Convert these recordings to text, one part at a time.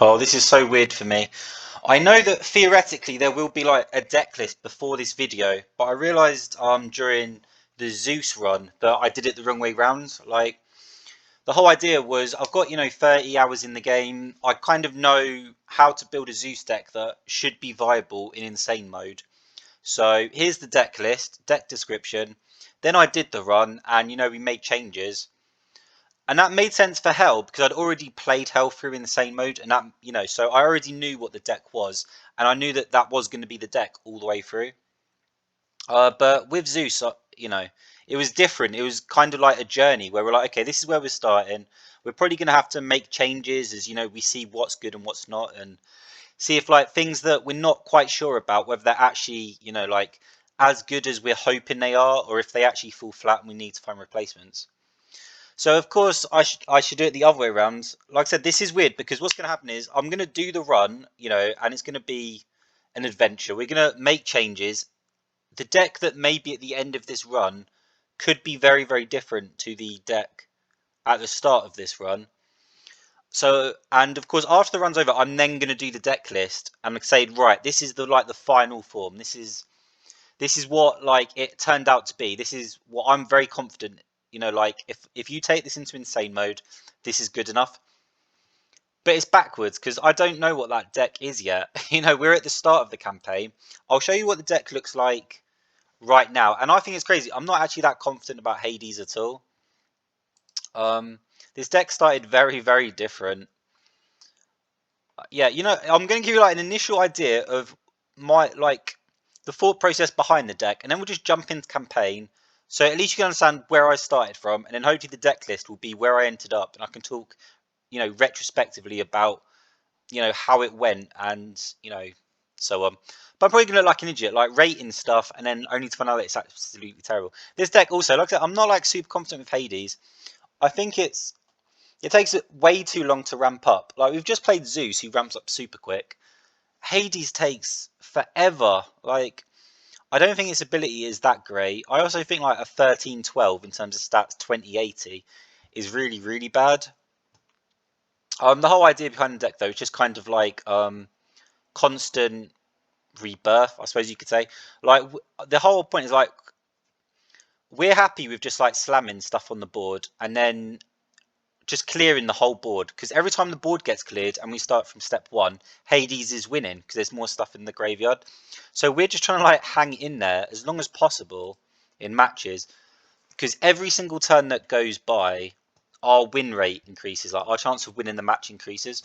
Oh, this is so weird for me. I know that theoretically there will be like a deck list before this video, but I realized during the Zeus run that I did it the wrong way round. Like the whole idea was I've got, 30 hours in the game. I kind of know how to build a Zeus deck that should be viable in insane mode. So here's the deck list, deck description. Then I did the run and we made changes. And that made sense for Hell because I'd already played Hell through insane mode, and that so I already knew what the deck was, and I knew that that was going to be the deck all the way through. But with Zeus, it was different. It was kind of like a journey where we're like, okay, this is where we're starting. We're probably going to have to make changes as we see what's good and what's not, and see if like things that we're not quite sure about whether they're actually like as good as we're hoping they are, or if they actually fall flat and we need to find replacements. So of course I should do it the other way around. Like I said, this is weird because what's going to happen is I'm going to do the run, and it's going to be an adventure. We're going to make changes. The deck that may be at the end of this run could be very, very different to the deck at the start of this run. So, and of course, after the run's over, I'm then going to do the deck list and say, right, this is the final form. This is what like it turned out to be. This is what I'm very confident. Like if you take this into insane mode, this is good enough. But it's backwards because I don't know what that deck is yet. We're at the start of the campaign. I'll show you what the deck looks like right now, and I think it's crazy. I'm not actually that confident about Hades at all. This deck started very, very different. Yeah, I'm going to give you like an initial idea of my the thought process behind the deck, and then we'll just jump into campaign. So at least you can understand where I started from, and then hopefully the deck list will be where I ended up, and I can talk, retrospectively about, how it went and so on. But I'm probably gonna look like an idiot, like rating stuff, and then only to find out that it's absolutely terrible. This deck also, like I said, I'm not like super confident with Hades. I think it takes it way too long to ramp up. Like we've just played Zeus, who ramps up super quick. Hades takes forever. Like I don't think its ability is that great. I also think like a 13-12 in terms of stats, 20-80 is really, really bad. The whole idea behind the deck though is just kind of like constant rebirth, I suppose you could say. Like the whole point is like we're happy with just like slamming stuff on the board and then just clearing the whole board, because every time the board gets cleared and we start from step one, Hades is winning because there's more stuff in the graveyard. So we're just trying to like hang in there as long as possible in matches, because every single turn that goes by, our win rate increases, like our chance of winning the match increases.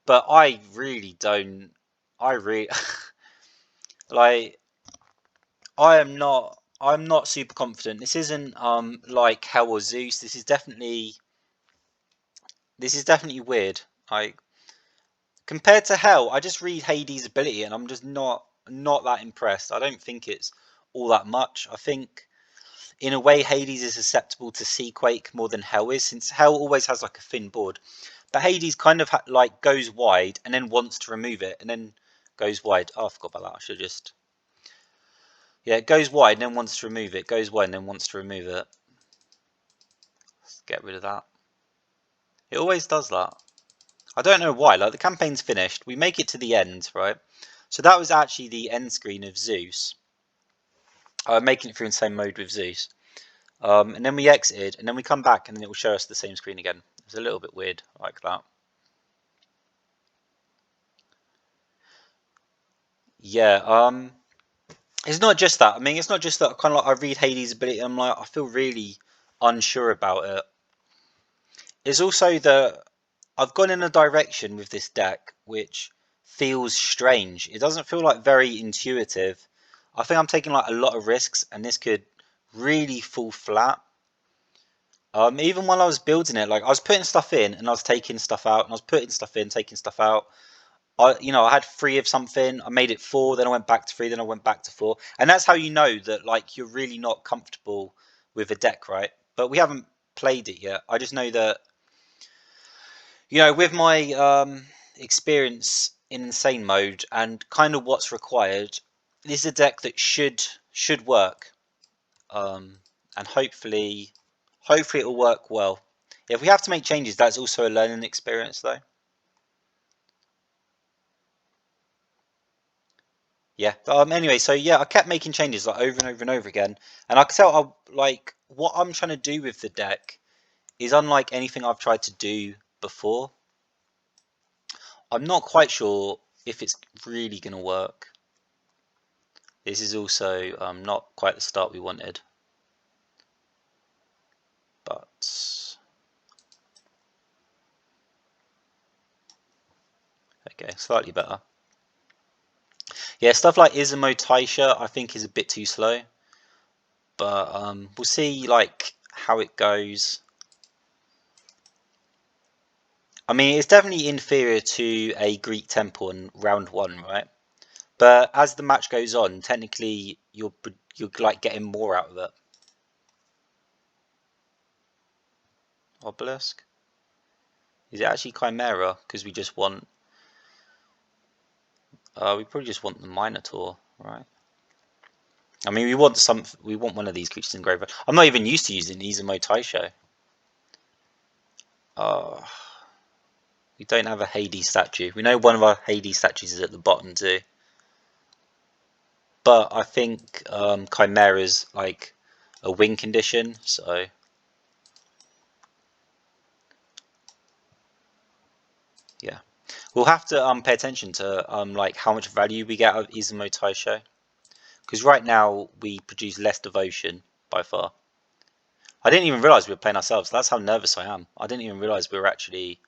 But I really don't. I really like. I'm not super confident. This isn't like Hell or Zeus. This is definitely weird. Like compared to Hell, I just read Hades' ability and I'm just not that impressed. I don't think it's all that much. I think in a way Hades is susceptible to Seaquake more than Hell is, since Hell always has like a thin board. But Hades kind of like goes wide and then wants to remove it and then goes wide. Oh, I forgot about that. I should just yeah, it goes wide and then wants to remove it. Goes wide and then wants to remove it. Let's get rid of that. It always does that. I don't know why. Like the campaign's finished, we make it to the end, right? So that was actually the end screen of Zeus. Making it through insane mode with Zeus. And then we exited, and then we come back, and then it will show us the same screen again. It's a little bit weird like that. Yeah. It's not just that. I mean, it's not just that. Kind of like I read Hades' ability, and I'm like, I feel really unsure about it. It's also that I've gone in a direction with this deck which feels strange. It doesn't feel like very intuitive. I think I'm taking like a lot of risks, and this could really fall flat. Even while I was building it, like I was putting stuff in and I was taking stuff out, and I was putting stuff in, taking stuff out. I had three of something. I made it four, then I went back to three, then I went back to four, and that's how you know that like you're really not comfortable with a deck, right? But we haven't played it yet. I just know that with my experience in insane mode and kind of what's required, this is a deck that should work, and hopefully it'll work well. If we have to make changes, that's also a learning experience, though. Yeah. Anyway, so yeah, I kept making changes like over and over and over again, and I could tell like what I'm trying to do with the deck is unlike anything I've tried to do before. I'm not quite sure if it's really going to work. This is also not quite the start we wanted, but okay, slightly better. Yeah, stuff like Izumo Taisha I think is a bit too slow, but we'll see like how it goes. I mean, it's definitely inferior to a Greek temple in round one, right? But as the match goes on, technically you're like getting more out of it. Obelisk? Is it actually Chimera? Because we just want we probably just want the Minotaur, right? I mean, we want one of these creatures in graveyard. I'm not even used to using Izumo Taisho. Uh, we don't have a Hades statue. We know one of our Hades statues is at the bottom too. But I think Chimera's like a win condition, so yeah. We'll have to pay attention to like how much value we get out of Izumo Taisho. Because right now we produce less devotion by far. I didn't even realise we were playing ourselves. That's how nervous I am. I didn't even realise we were actually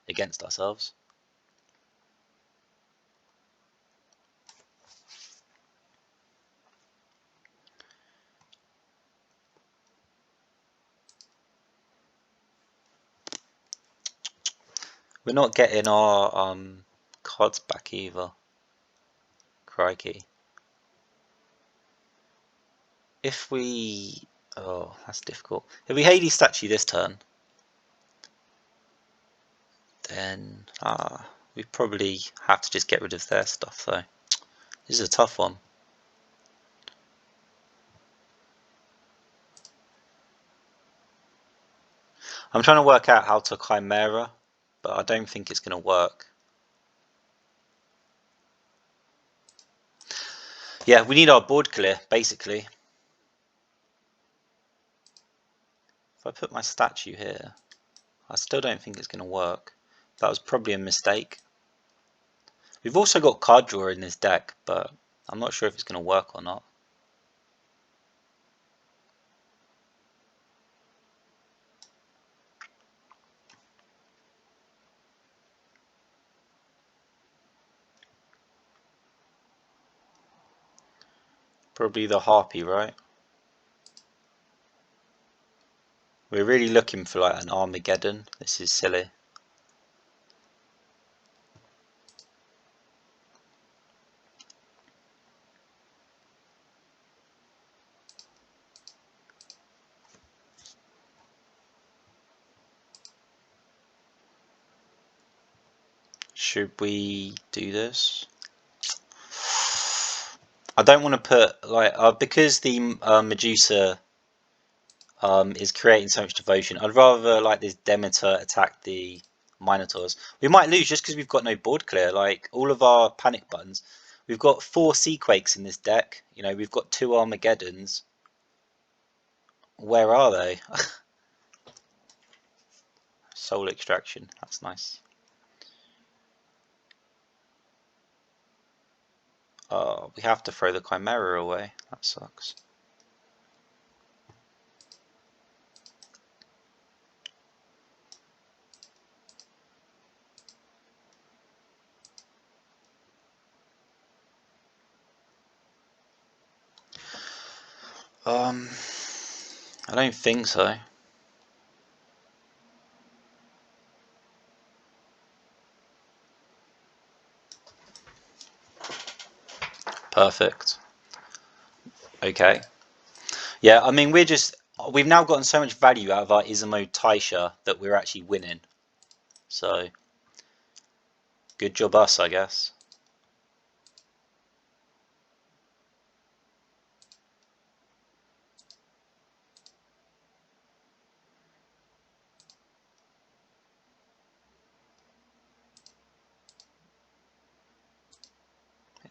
against ourselves. We're not getting our cards back either. Crikey. If we... Oh, that's difficult. If we Hades statue this turn, then we probably have to just get rid of their stuff though. This is a tough one. I'm trying to work out how to Chimera, but I don't think it's going to work. Yeah, we need our board clear, basically. If I put my statue here, I still don't think it's going to work. That was probably a mistake. We've also got card drawer in this deck, but I'm not sure if it's going to work or not. Probably the Harpy, right? We're really looking for like an Armageddon. This is silly. Should we do this? I don't want to put like because the Medusa is creating so much devotion. I'd rather like this Demeter attack the Minotaurs. We might lose just because we've got no board clear. Like all of our panic buttons, we've got 4 Seaquakes in this deck. You know, we've got 2 Armageddons. Where are they? Soul Extraction. That's nice. Oh, we have to throw the Chimera away. That sucks. I don't think so. Perfect. Okay. Yeah, I mean we've now gotten so much value out of our Izumo Taisha that we're actually winning. So good job us, I guess.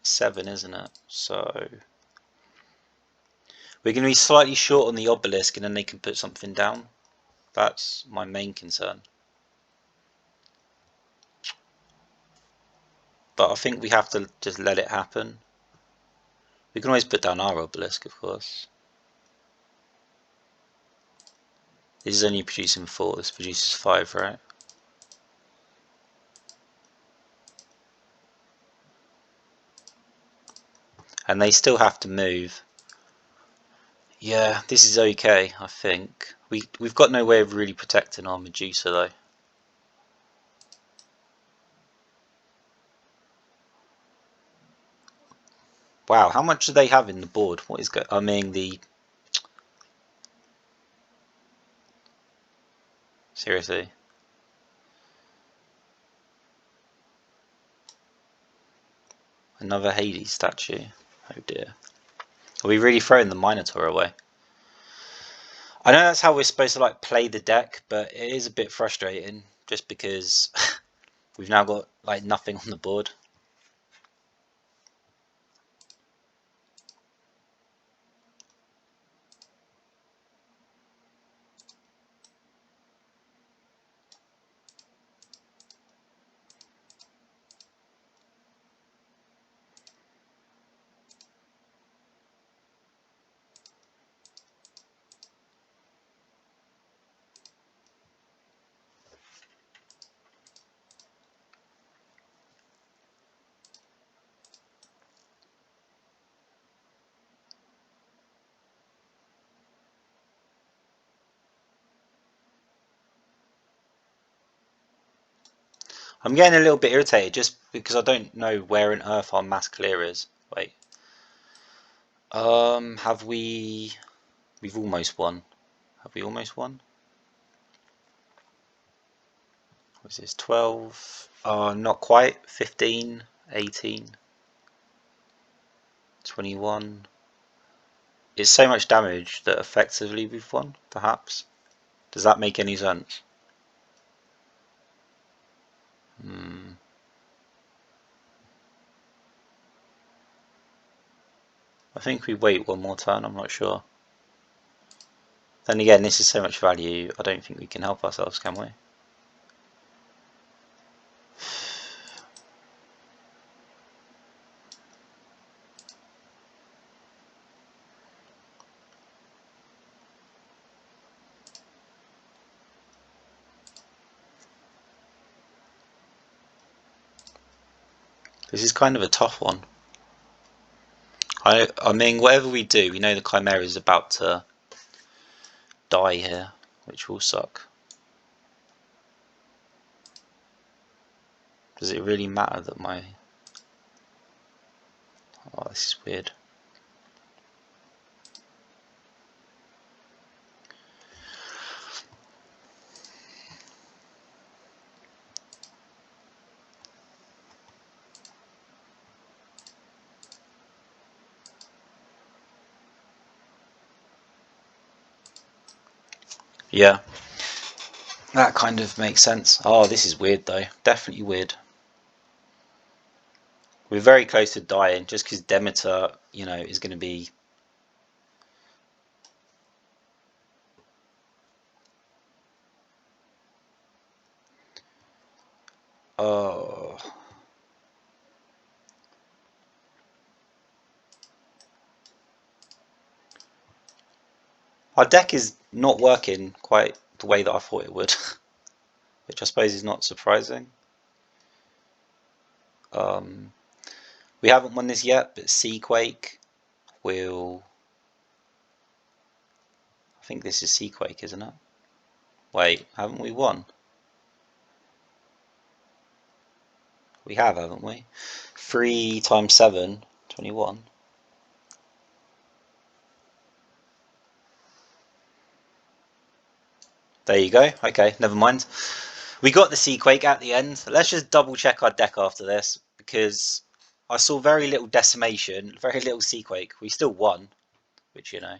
7, isn't it? So we're going to be slightly short on the obelisk, and then they can put something down. That's my main concern. But I think we have to just let it happen. We can always put down our obelisk, of course. This is only producing 4. This produces 5, right? And they still have to move. Yeah, this is okay, I think. We've got no way of really protecting our Medusa, though. Wow, how much do they have in the board? What is I mean, seriously. Another Hades statue. Oh dear. Are we really throwing the Minotaur away? I know that's how we're supposed to like play the deck, but it is a bit frustrating just because we've now got like nothing on the board. I'm getting a little bit irritated just because I don't know where on earth our mass clear is. Wait. Have we... We've almost won. Have we almost won? What is this? 12? Not quite. 15, 18, 21. It's so much damage that effectively we've won, perhaps. Does that make any sense? I think we wait one more turn, I'm not sure. Then again, this is so much value, I don't think we can help ourselves, can we? This is kind of a tough one. I mean, whatever we do, we know the Chimera is about to die here, which will suck. Does it really matter that my... Oh, this is weird. Yeah. That kind of makes sense. Oh, this is weird though. Definitely weird. We're very close to dying just because Demeter, you know, is going to be... Oh... Our deck is not working quite the way that I thought it would, which I suppose is not surprising. We haven't won this yet, but Seaquake will... I think this is Seaquake, isn't it? Wait, haven't we won? We have, haven't we? 3 times 7, 21. There you go. Okay, never mind. We got the Seaquake at the end. Let's just double check our deck after this, because I saw very little Decimation, very little Seaquake. We still won, which, you know.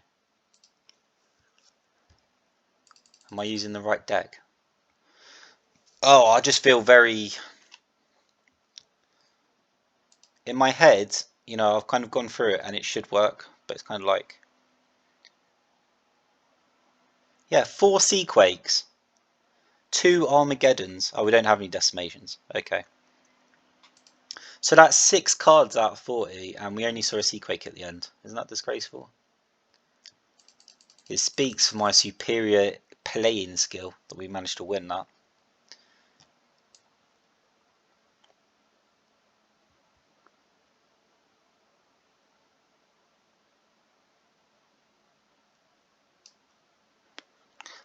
Am I using the right deck? Oh, I just feel very... In my head, you know, I've kind of gone through it and it should work, but it's kind of like, yeah, 4 Seaquakes, 2 Armageddons. Oh, we don't have any decimations. Okay. So that's 6 cards out of 40, and we only saw a Seaquake at the end. Isn't that disgraceful? It speaks for my superior playing skill that we managed to win that.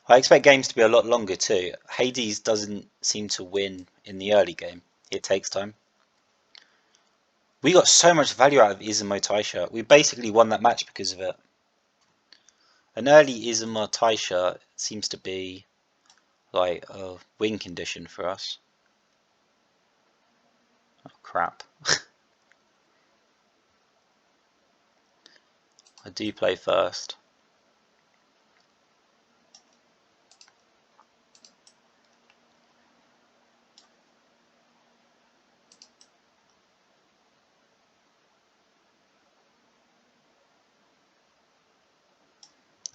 I expect games to be a lot longer too. Hades doesn't seem to win in the early game. It takes time. We got so much value out of Izumo Taisha. We basically won that match because of it. An early Izumo Taisha seems to be like a win condition for us. Oh crap. I do play first.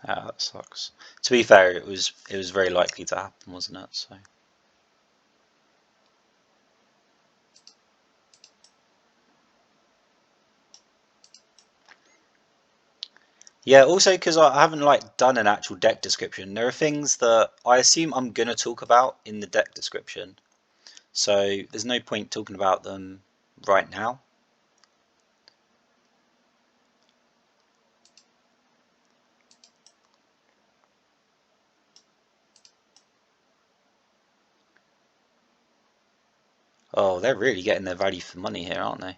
Ah, that sucks. To be fair, it was very likely to happen, wasn't it? So. Yeah, also because I haven't like done an actual deck description. There are things that I assume I'm gonna talk about in the deck description, so there's no point talking about them right now. Oh, they're really getting their value for money here, aren't they?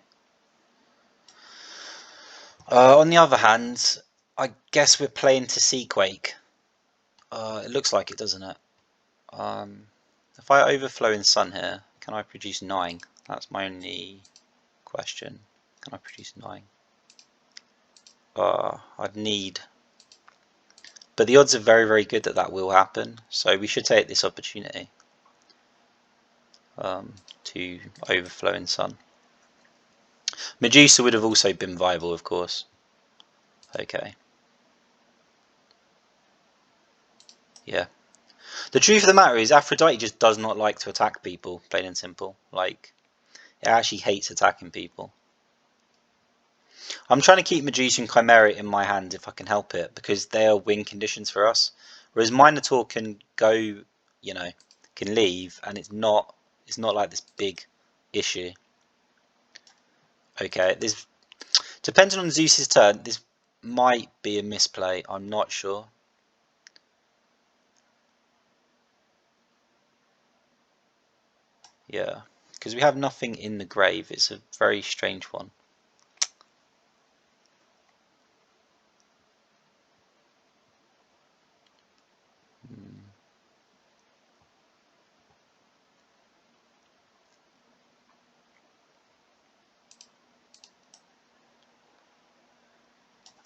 On the other hand, I guess we're playing to Seaquake. It looks like it, doesn't it? If I overflow in Sun here, can I produce 9? That's my only question. Can I produce 9? I'd need... But the odds are very, very good that that will happen, so we should take this opportunity to overflow in Sun. Medusa would have also been viable, of course. Okay. Yeah. The truth of the matter is Aphrodite just does not like to attack people, plain and simple. Like, it actually hates attacking people. I'm trying to keep Medusa and Chimera in my hand if I can help it, because they are win conditions for us. Whereas Minotaur can go, you know, can leave, and it's not like this big issue. Okay, this depending on Zeus's turn, this might be a misplay. I'm not sure. Yeah, because we have nothing in the grave. It's a very strange one.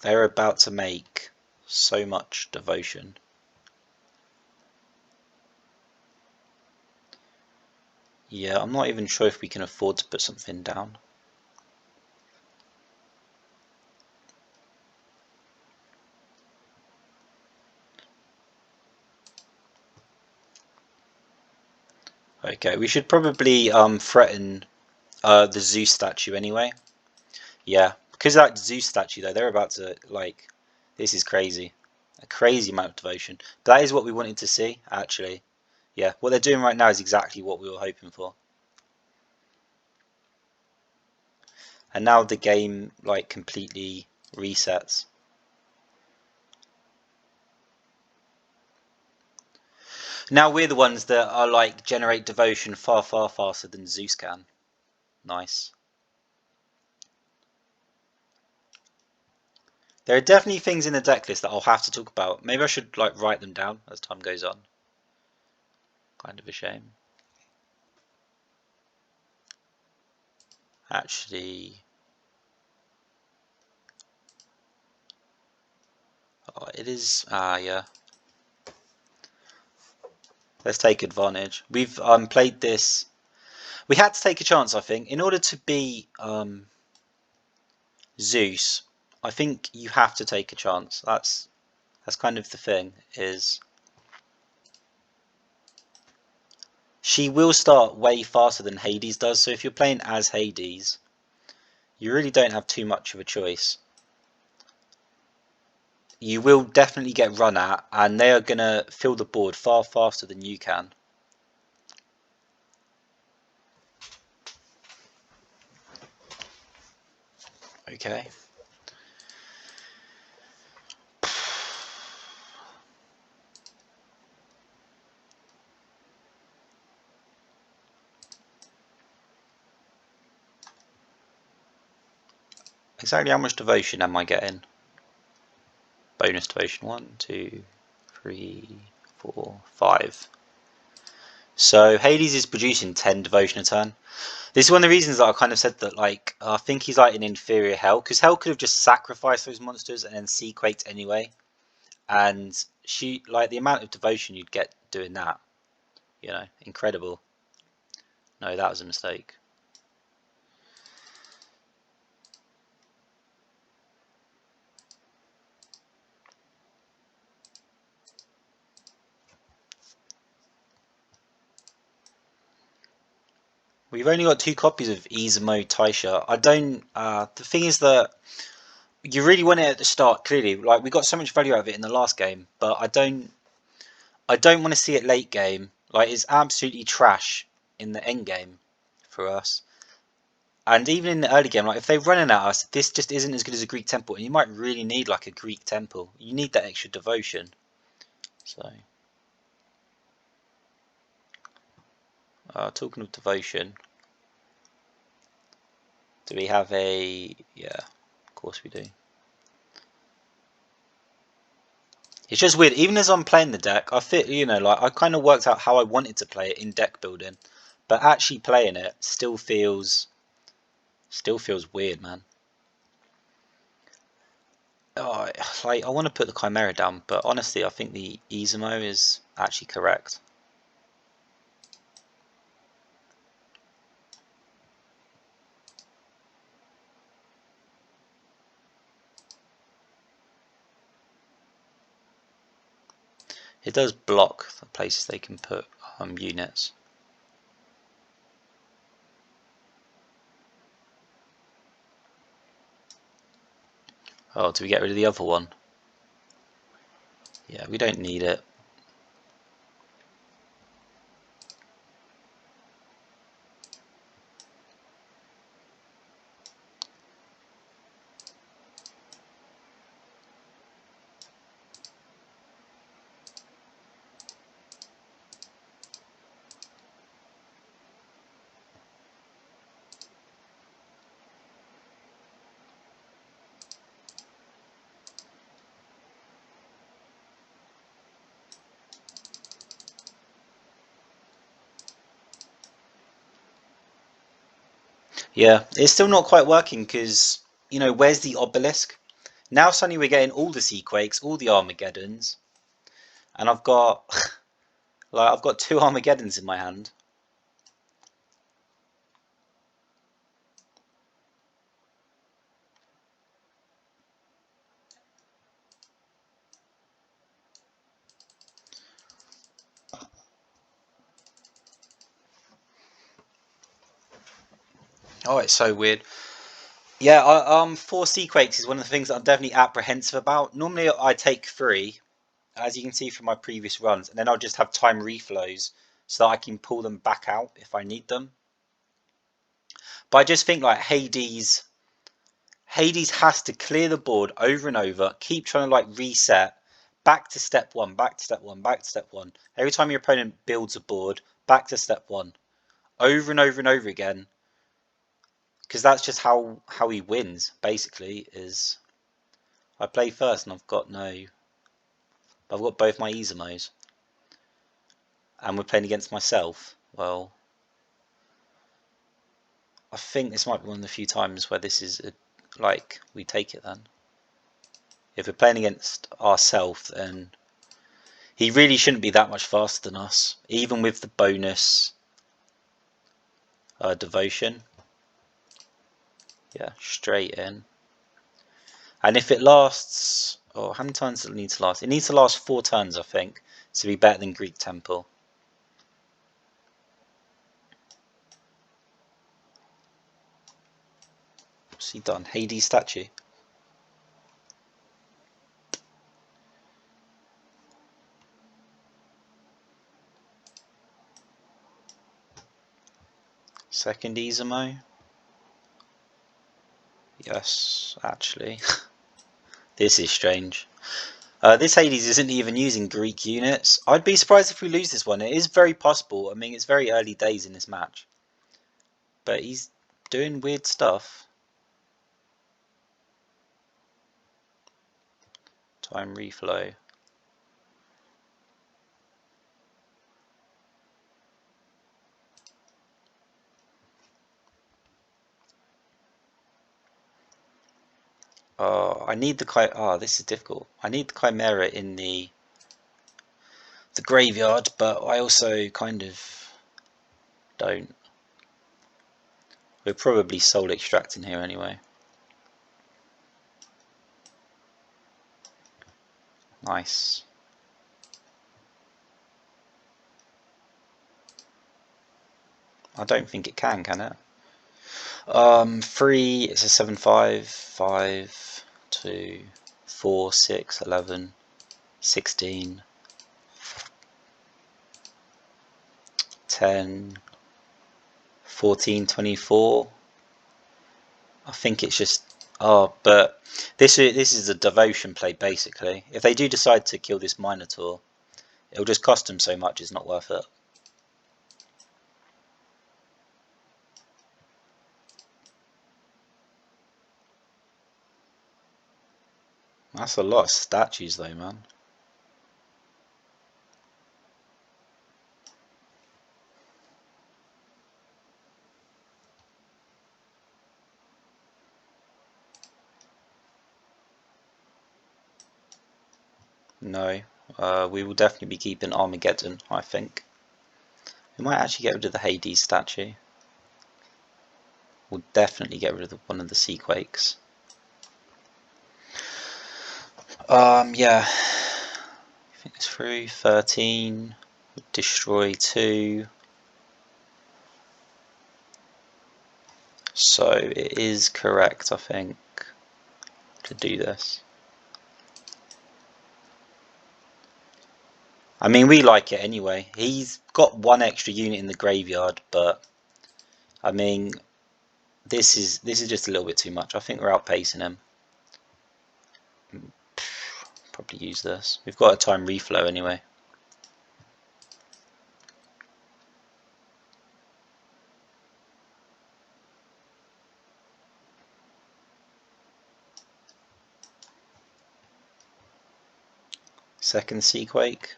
They're about to make so much devotion. Yeah, I'm not even sure if we can afford to put something down. Okay, we should probably threaten the Zeus statue anyway. Yeah, because that Zeus statue though, they're about to like, this is crazy. A crazy amount of devotion. But that is what we wanted to see, actually. Yeah, what they're doing right now is exactly what we were hoping for. And now the game like completely resets. Now we're the ones that are like generate devotion far, far faster than Zeus can. Nice. There are definitely things in the deck list that I'll have to talk about. Maybe I should like write them down as time goes on. Kind of a shame. Actually, oh, it is. Yeah. Let's take advantage. We've played this. We had to take a chance, I think, in order to be Zeus. I think you have to take a chance. That's kind of the thing, is she will start way faster than Hades does, so if you're playing as Hades, you really don't have too much of a choice. You will definitely get run at, and they are going to fill the board far faster than you can. Okay. Exactly how much devotion am I getting? Bonus devotion 1, 2, 3, 4, 5. So Hades is producing 10 devotion a turn. This is one of the reasons that I kind of said that, like, I think he's like an inferior Hell, because Hell could have just sacrificed those monsters and then Sequaked anyway. And she, like, the amount of devotion you'd get doing that, you know, incredible. No, that was a mistake. We've only got 2 copies of Izumo Taisha. I don't. The thing is that you really want it at the start. Clearly, like, we got so much value out of it in the last game, but I don't. I don't want to see it late game. Like, it's absolutely trash in the end game for us. And even in the early game, like, if they're running at us, this just isn't as good as a Greek temple. And you might really need like a Greek temple. You need that extra devotion. So, talking of devotion, do we have a? Yeah, of course we do. It's just weird. Even as I'm playing the deck, I feel, you know, like, I kind of worked out how I wanted to play it in deck building, but actually playing it still feels weird, man. Oh, like, I want to put the Chimera down, but honestly, I think the Izumo is actually correct. It does block the places they can put units. Oh, do we get rid of the other one? Yeah, we don't need it. Yeah, it's still not quite working because, you know, where's the obelisk? Now suddenly we're getting all the Seaquakes, all the Armageddons, and I've got like, I've got 2 Armageddons in my hand. Oh, it's so weird. Yeah, 4 Seaquakes is one of the things that I'm definitely apprehensive about. Normally I take 3, as you can see from my previous runs, and then I'll just have time reflows so that I can pull them back out if I need them. But I just think, like, Hades has to clear the board over and over, keep trying to, like, reset, back to step 1, back to step 1, back to step 1. Every time your opponent builds a board, back to step 1, over and over and over again. Because that's just how he wins, basically, is I play first and I've got both my Izumos. And we're playing against myself. Well, I think this might be one of the few times where this is like, we take it then. If we're playing against ourselves, then he really shouldn't be that much faster than us, even with the bonus devotion. Yeah, straight in. And if it lasts, oh, how many turns does it need to last? It needs to last 4 turns, I think, to be better than Greek Temple. What's he done? Hades statue. Second Izumo. Yes, actually. This is strange. This Hades isn't even using Greek units. I'd be surprised if we lose this one. It is very possible. I mean, it's very early days in this match. But he's doing weird stuff. Time reflow. I need the this is difficult. I need the Chimera in the graveyard, but I also kind of don't. We're probably soul extracting here anyway. Nice. I don't think it can it? 3, it's a 7, 5, 5, 2, 4, 6, 11, 16, 10, 14, 24. I think it's just, but this is a devotion play basically. If they do decide to kill this Minotaur, it'll just cost them so much, it's not worth it. That's a lot of statues though, man. No, we will definitely be keeping Armageddon, I think. We might actually get rid of the Hades statue. We'll definitely get rid of one of the Seaquakes. Yeah. I think it's through 13. Destroy 2. So it is correct, I think, to do this. I mean, we like it anyway. He's got 1 extra unit in the graveyard, but I mean, this is just a little bit too much. I think we're outpacing him. Probably use this. We've got a time reflow anyway. Second Seaquake.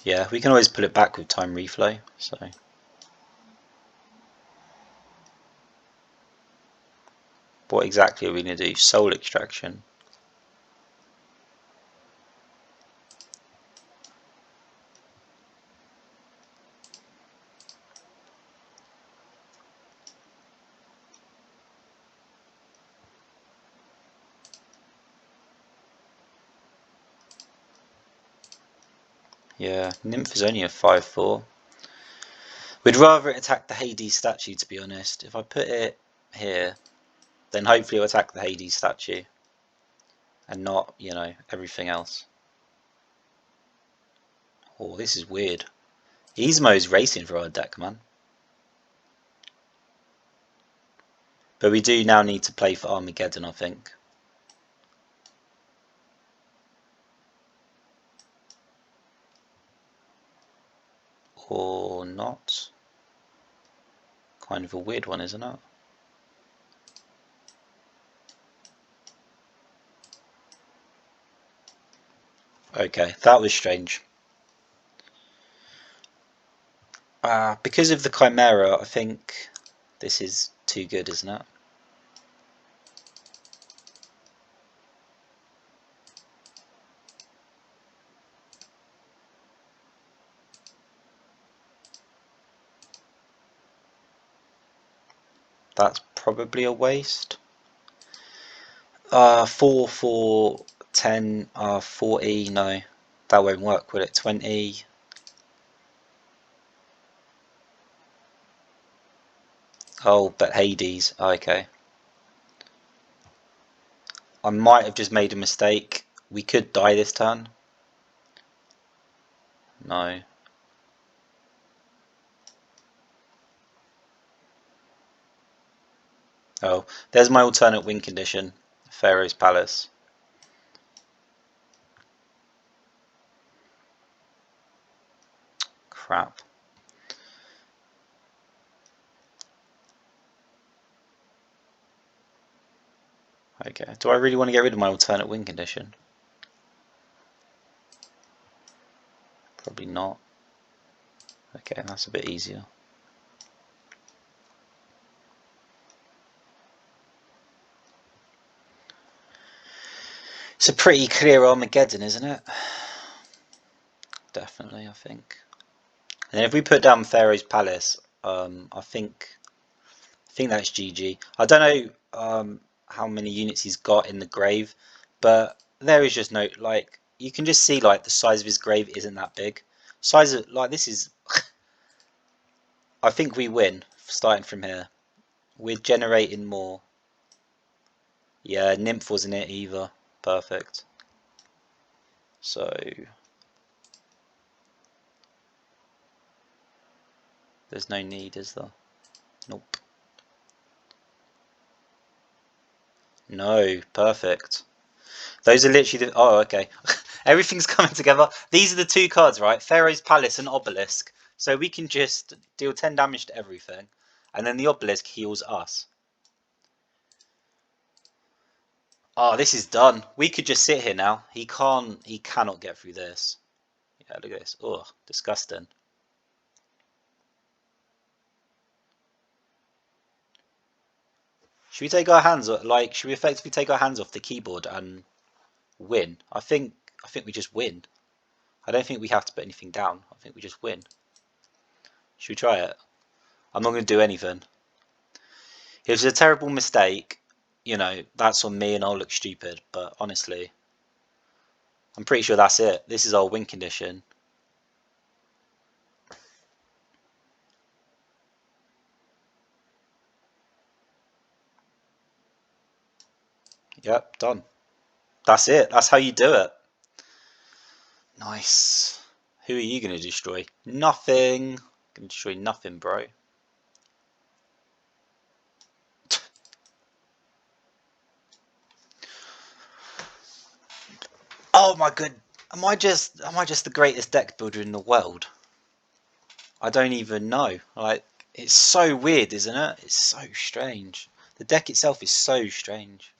Yeah, we can always pull it back with time reflow. So what exactly are we going to do? Soul extraction. Yeah, Nymph is only a 5/4. We'd rather it attack the Hades statue, to be honest. If I put it here, then hopefully it'll attack the Hades statue and not, you know, everything else. Oh, this is weird. Ismo's racing for our deck, man. But we do now need to play for Armageddon, I think. Or not. Kind of a weird one, isn't it? Okay, that was strange. Because of the Chimera, I think this is too good, isn't it? That's probably a waste. 4, 4, 10, 40, no. That won't work, will it? 20. Oh, but Hades. Oh, okay. I might have just made a mistake. We could die this turn. No. Oh, there's my alternate win condition. Pharaoh's Palace. Crap. Okay. Do I really want to get rid of my alternate win condition? Probably not. Okay, that's a bit easier. It's a pretty clear Armageddon, isn't it? Definitely, I think. And if we put down Pharaoh's Palace, I think that's GG. I don't know how many units he's got in the grave, but there is just no, like, you can just see like the size of his grave isn't that big. Size of, like, this is, I think we win starting from here. We're generating more. Yeah, Nymph wasn't it either. Perfect. So there's no need, is there? Nope. No, perfect. Those are literally the. Oh, okay. Everything's coming together. These are the two cards, right? Pharaoh's Palace and Obelisk. So we can just deal 10 damage to everything. And then the Obelisk heals us. Oh, this is done. We could just sit here now. He cannot get through this. Yeah, look at this. Oh, disgusting. Should we take our hands off, like, should we effectively take our hands off the keyboard and win? I think we just win. I don't think we have to put anything down. I think we just win. Should we try it? I'm not going to do anything. It was a terrible mistake. You know, that's on me and I'll look stupid. But honestly, I'm pretty sure that's it. This is our win condition. Yep, done. That's it. That's how you do it. Nice. Who are you going to destroy? Nothing. Going to destroy nothing, bro. Oh my god. Am I just the greatest deck builder in the world? I don't even know. Like, it's so weird, isn't it? It's so strange. The deck itself is so strange.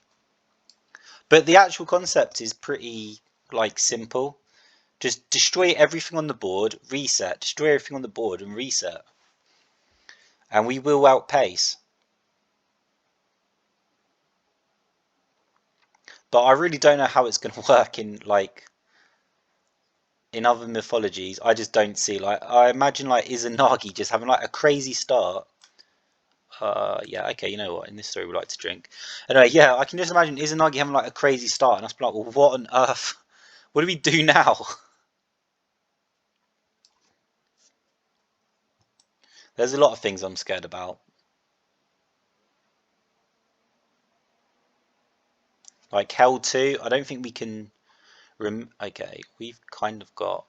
But the actual concept is pretty, like, simple. Just destroy everything on the board, reset. Destroy everything on the board and reset. And we will outpace. But I really don't know how it's going to work in, like, in other mythologies. I just don't see, like, I imagine, like, Izanagi just having, like, a crazy start. Yeah, okay, you know what? In this story, we like to drink. Anyway, yeah, I can just imagine Izanagi having, like, a crazy start. And us be like, well, what on earth? What do we do now? There's a lot of things I'm scared about. Like Hell 2, I don't think we can. Okay, we've kind of got.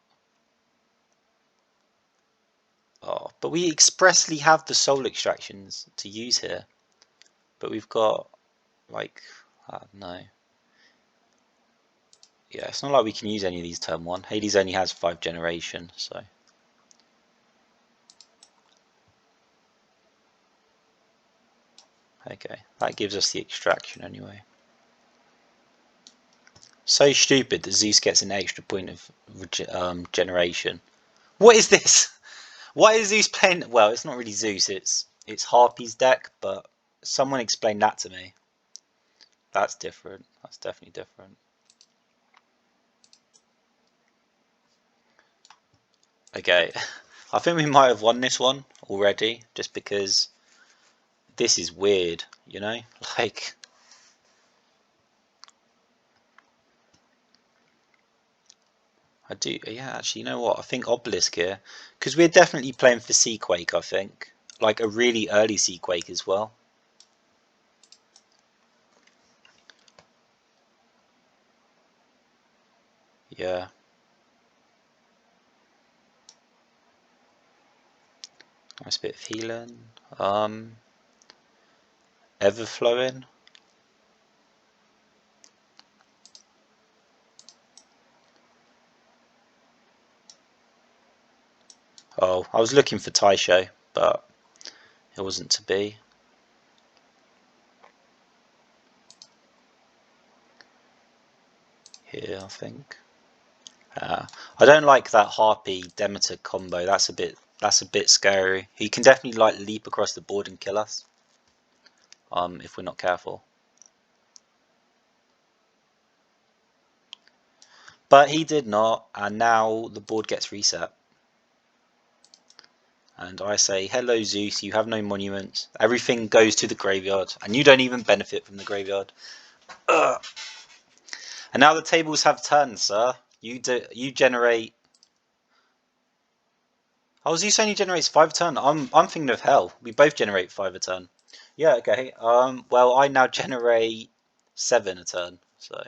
Oh, but we expressly have the soul extractions to use here. But we've got, like, no. Yeah, it's not like we can use any of these turn 1. Hades only has 5 generation, so. Okay, that gives us the extraction anyway. So stupid that Zeus gets an extra point of generation. What is this? Why is Zeus playing? Well, it's not really Zeus. It's Harpy's deck, but someone explain that to me. That's different. That's definitely different. Okay, I think we might have won this one already, just because This is weird, you know? Like, I do, yeah, actually, you know what? I think Obelisk here, because we're definitely playing for Seaquake, I think. Like a really early Seaquake as well. Yeah. Nice bit of healing. Everflowing. Oh, I was looking for Taisho, but it wasn't to be. Here, I think. I don't like that Harpy Demeter combo. That's a bit scary. He can definitely like leap across the board and kill us. If we're not careful. But he did not, and now the board gets reset. And I say, hello Zeus, you have no monuments. Everything goes to the graveyard, and you don't even benefit from the graveyard. Ugh. And now the tables have turned, sir. You generate. Oh, Zeus only generates 5 a turn. I'm thinking of hell. We both generate 5 a turn. Yeah, okay. Well, I now generate 7 a turn. So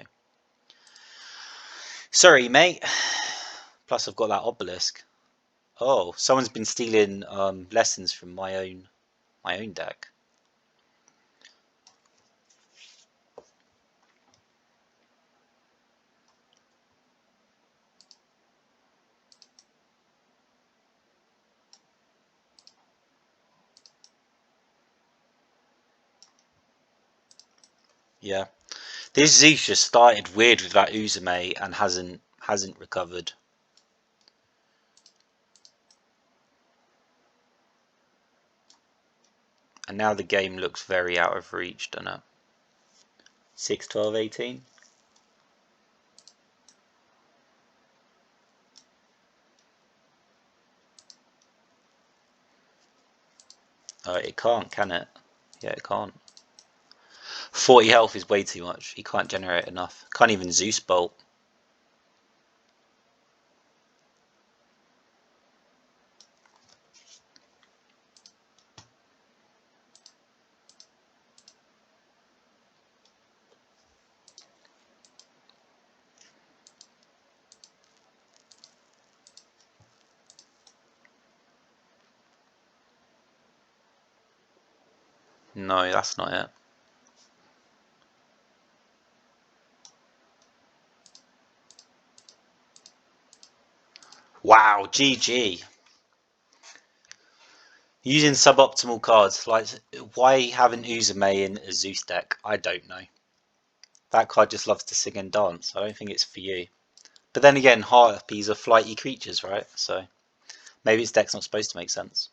sorry, mate. Plus, I've got that obelisk. Oh, someone's been stealing lessons from my own deck. Yeah, this Zeus just started weird with that Uzume and hasn't recovered. And now the game looks very out of reach, don't it? 6, 12, 18. It can't, can it? Yeah, it can't. 40 health is way too much. He can't generate enough. Can't even Zeus bolt. No, that's not it. Wow, GG. Using suboptimal cards, like why have an Uzume in a Zeus deck? I don't know. That card just loves to sing and dance. I don't think it's for you. But then again, harpies are flighty creatures, right? So maybe its deck's not supposed to make sense.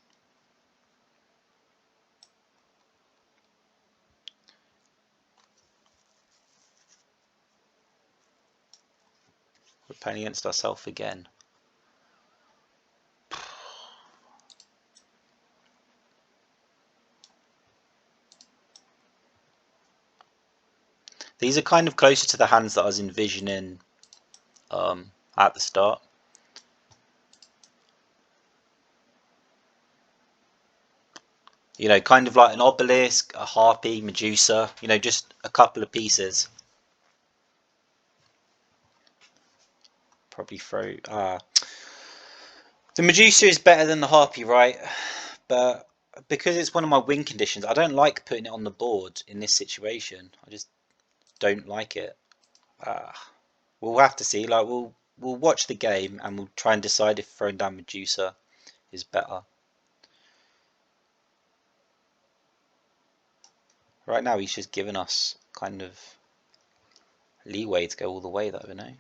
We're playing against ourselves again. These are kind of closer to the hands that I was envisioning at the start. You know, kind of like an obelisk, a harpy, Medusa, you know, just a couple of pieces. Probably throw. The Medusa is better than the harpy, right? But because it's one of my win conditions, I don't like putting it on the board in this situation. I just don't like it. Uh, we'll have to see. Like we'll watch the game and we'll try and decide if throwing down Medusa is better. Right now, he's just given us kind of leeway to go all the way, though, you know.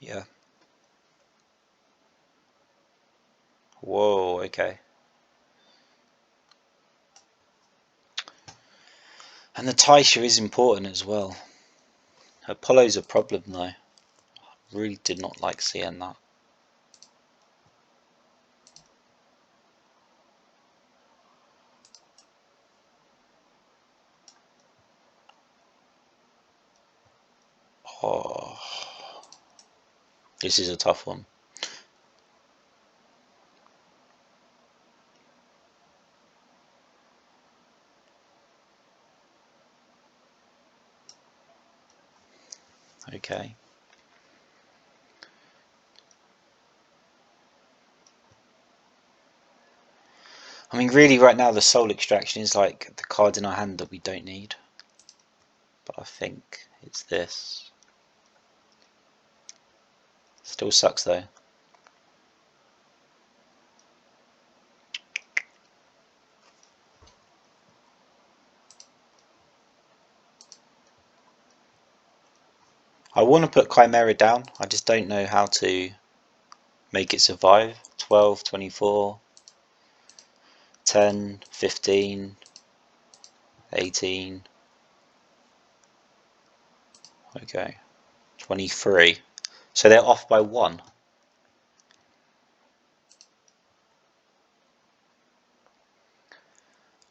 Yeah. Whoa. Okay. And the Taisha is important as well. Apollo's a problem though. Really did not like seeing that. Oh, this is a tough one. Okay. I mean, really, right now the soul extraction is like the cards in our hand that we don't need. But I think it's this. Still sucks though. I want to put Chimera down. I just don't know how to make it survive. 12, 24, 10, 15, 18. Okay. 23. So they're off by 1.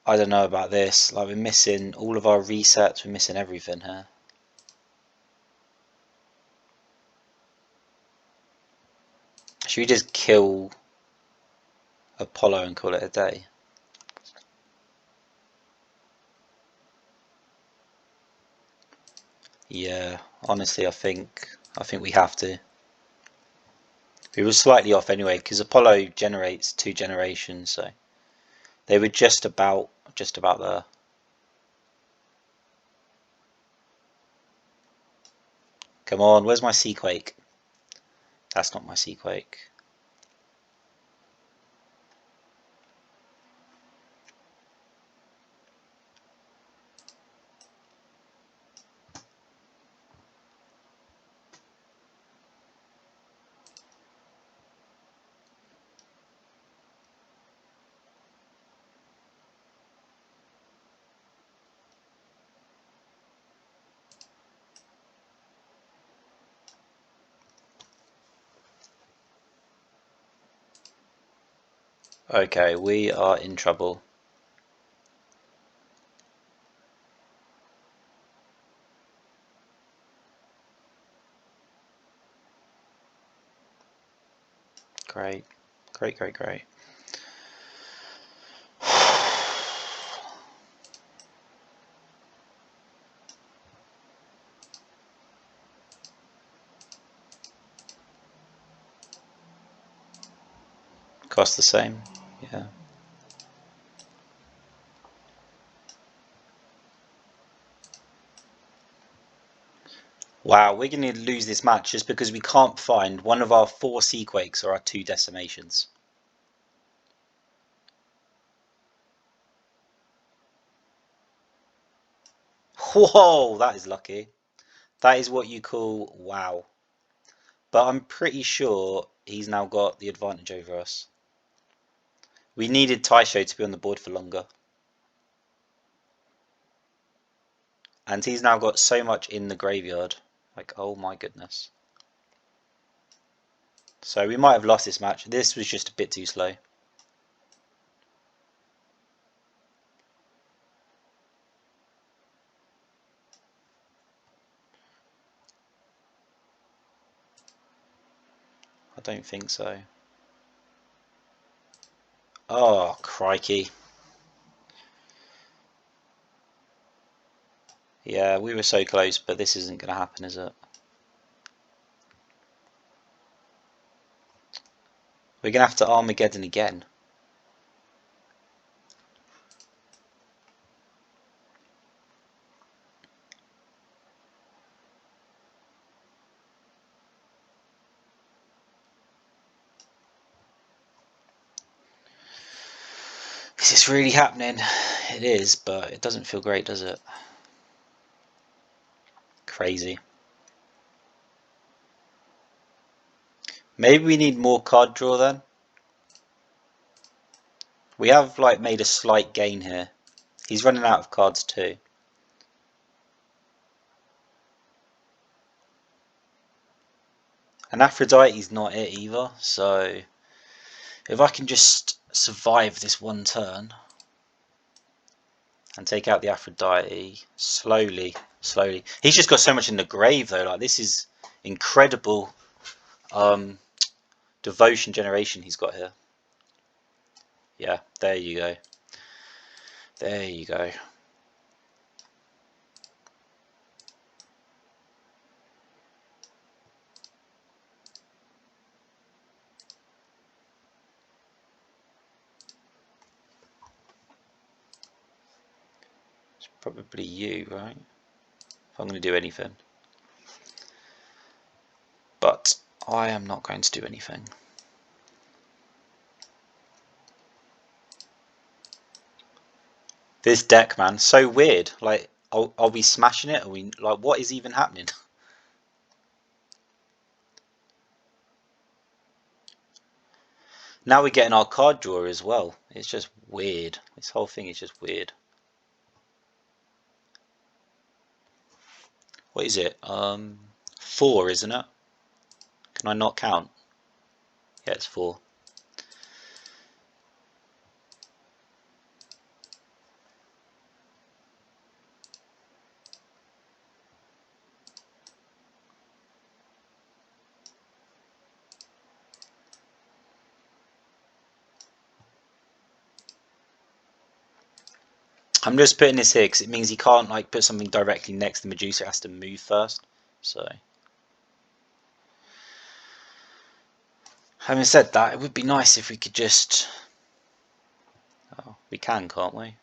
I don't know about this. Like, we're missing all of our resets. We're missing everything here. Should we just kill Apollo and call it a day? Yeah, honestly, I think we have to. We were slightly off anyway because Apollo generates 2 generations, so they were just about there. Come on, where's my Seaquake? That's not my Seaquake. Okay, we are in trouble. Great, great, great, great. Cost the same, yeah. Wow, we're going to lose this match just because we can't find one of our 4 Seaquakes or our 2 decimations. Whoa, that is lucky. That is what you call wow. But I'm pretty sure he's now got the advantage over us. We needed Taisho to be on the board for longer. And he's now got so much in the graveyard. Like, oh my goodness. So we might have lost this match. This was just a bit too slow. I don't think so. Oh, crikey. Yeah, we were so close, but this isn't going to happen, is it? We're going to have to Armageddon again. Is this really happening? It is, but it doesn't feel great, does it? Crazy. Maybe we need more card draw then? We have like made a slight gain here. He's running out of cards too. And Aphrodite's not it either, so if I can just survive this one turn and take out the Aphrodite slowly. He's just got so much in the grave though, like this is incredible devotion generation he's got here. Yeah, there you go. There you go. It's probably you, right? If I'm going to do anything. But I am not going to do anything. This deck, man, so weird. Like, are we smashing it? Are we like, what is even happening? Now we're getting our card drawer as well. It's just weird. This whole thing is just weird. What is it? 4, isn't it? Can I not count? Yeah, it's 4. I'm just putting this here because it means he can't like put something directly next to Medusa. It has to move first. So, having said that, it would be nice if we could just. Oh, we can, can't we?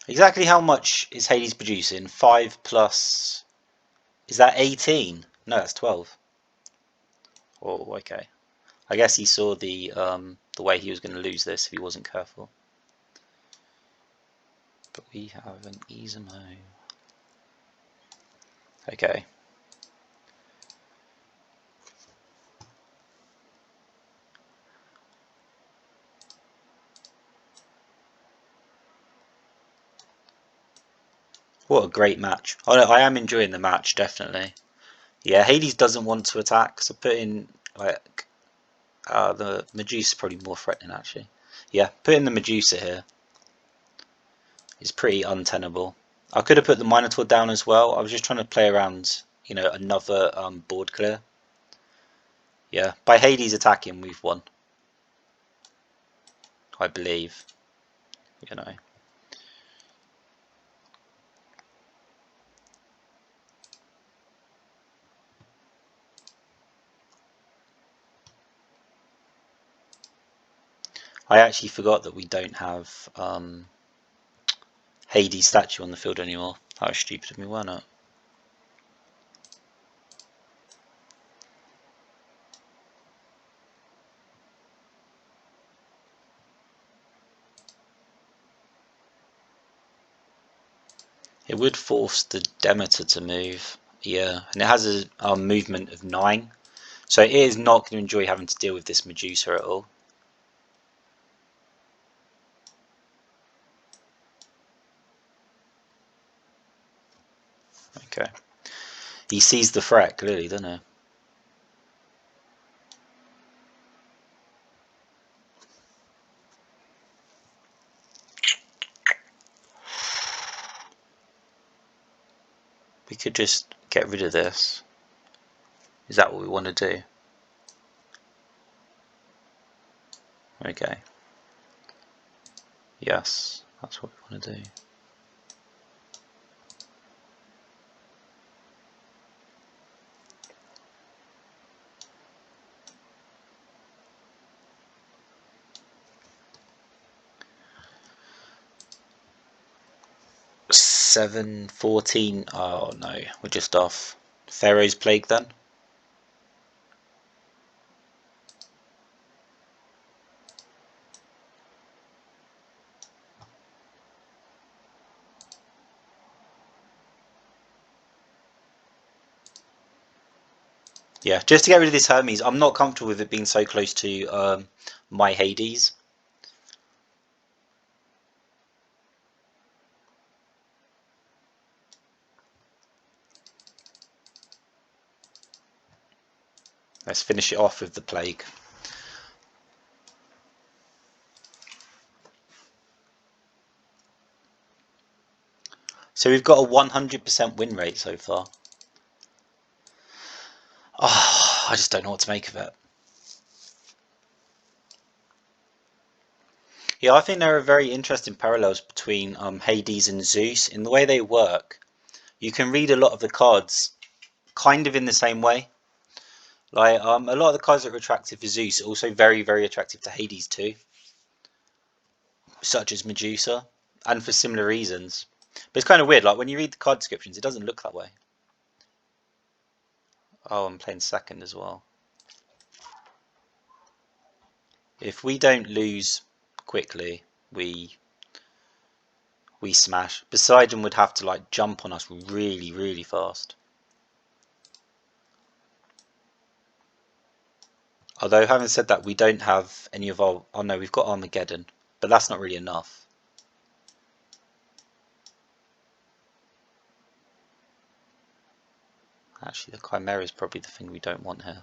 Exactly how much is Hades producing? 5 plus. Is that 18? No, that's 12. Oh, okay. I guess he saw the way he was going to lose this if he wasn't careful. But we have an Izamo. Okay. What a great match. I am enjoying the match, definitely. Yeah, Hades doesn't want to attack, so put in like the Medusa is probably more threatening actually. Yeah, put in the Medusa here. It's pretty untenable. I could have put the Minotaur down as well. I was just trying to play around, another board clear. Yeah, by Hades attacking, we've won. I believe. You know. I actually forgot that we don't have Hades statue on the field anymore. How stupid of me, why not? It would force the Demeter to move. Yeah, and it has a movement of 9. So it is not going to enjoy having to deal with this Medusa at all. Okay. He sees the threat clearly, doesn't he? We could just get rid of this. Is that what we want to do? Okay. Yes, that's what we want to do. Seven, 14. Oh no, we're just off. Pharaoh's Plague then? Yeah, just to get rid of this Hermes, I'm not comfortable with it being so close to my Hades. Let's finish it off with the plague. So we've got a 100% win rate so far. Oh, I just don't know what to make of it. Yeah, I think there are very interesting parallels between Hades and Zeus in the way they work. You can read a lot of the cards kind of in the same way. Like a lot of the cards that are attractive for Zeus are also very, very attractive to Hades too, such as Medusa, and for similar reasons. But it's kind of weird. Like when you read the card descriptions, it doesn't look that way. Oh, I'm playing second as well. If we don't lose quickly, we smash. Poseidon would have to like jump on us really, really fast. Although having said that, we don't have any of our... Oh no, we've got Armageddon, but that's not really enough. Actually, the Chimera is probably the thing we don't want here.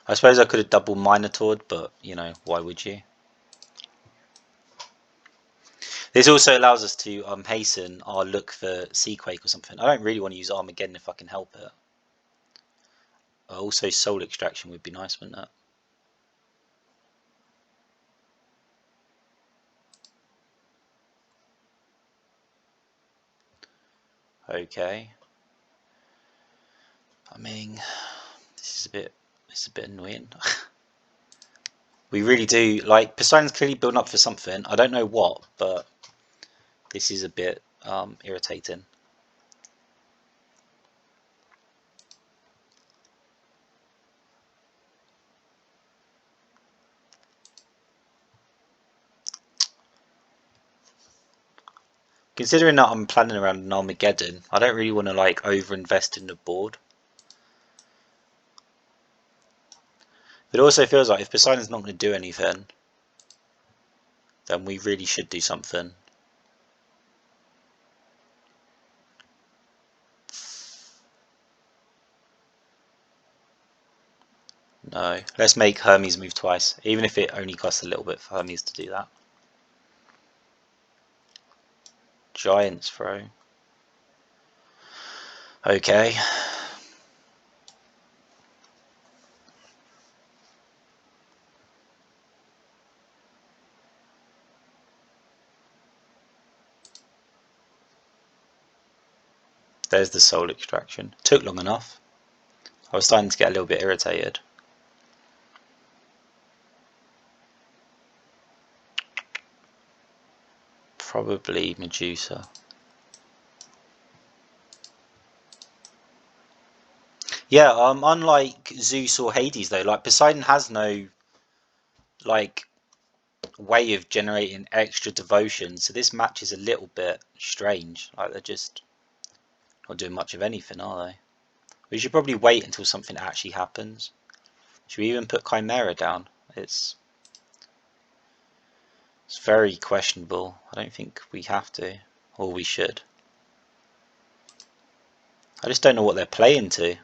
I suppose I could have double Minotaured, but, you know, why would you? This also allows us to hasten our look for Seaquake or something. I don't really want to use Armageddon if I can help it. Also, Soul Extraction would be nice, wouldn't it? Okay. I mean, this is a bit annoying. We really do, like, Poseidon's clearly building up for something. I don't know what, but this is a bit irritating. Considering that I'm planning around an Armageddon, I don't really want to like over-invest in the board. But it also feels like if Poseidon's not going to do anything, then we really should do something. No, let's make Hermes move twice, even if it only costs a little bit for Hermes to do that. Giant's throw. Okay. There's the soul extraction. Took long enough. I was starting to get a little bit irritated. Probably Medusa. Yeah, unlike Zeus or Hades though, like Poseidon has no like way of generating extra devotion, so this match is a little bit strange. Like they're just not doing much of anything, are they? We should probably wait until something actually happens. Should we even put Chimera down? It's very questionable. I don't think we have to, or we should. I just don't know what they're playing to.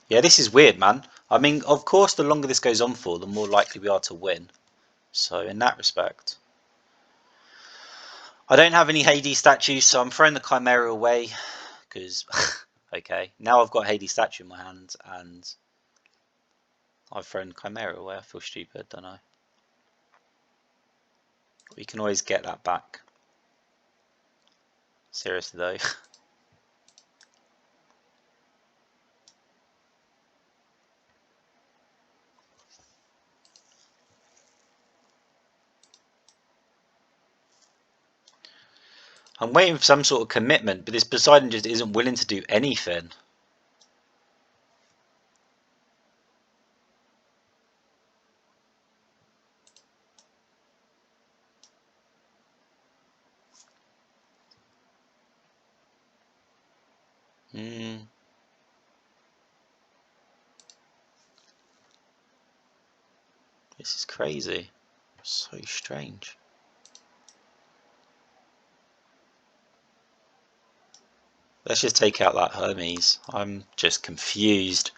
Yeah, this is weird, man. I mean, of course, the longer this goes on for, the more likely we are to win. So in that respect, I don't have any Hades statues, so I'm throwing the Chimera away because okay, now I've got a Hades statue in my hand and I've thrown Chimera away. I feel stupid, don't I? We can always get that back. Seriously though. I'm waiting for some sort of commitment, but this Poseidon just isn't willing to do anything. Mm, this is crazy. So strange. Let's just take out that Hermes. I'm just confused.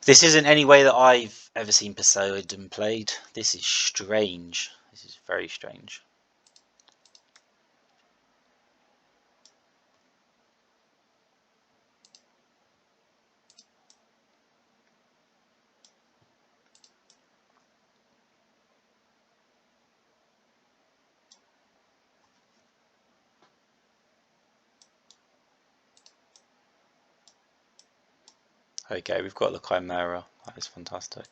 This isn't any way that I've ever seen Poseidon played. This is strange. This is very strange. Okay, we've got the Chimera. That is fantastic.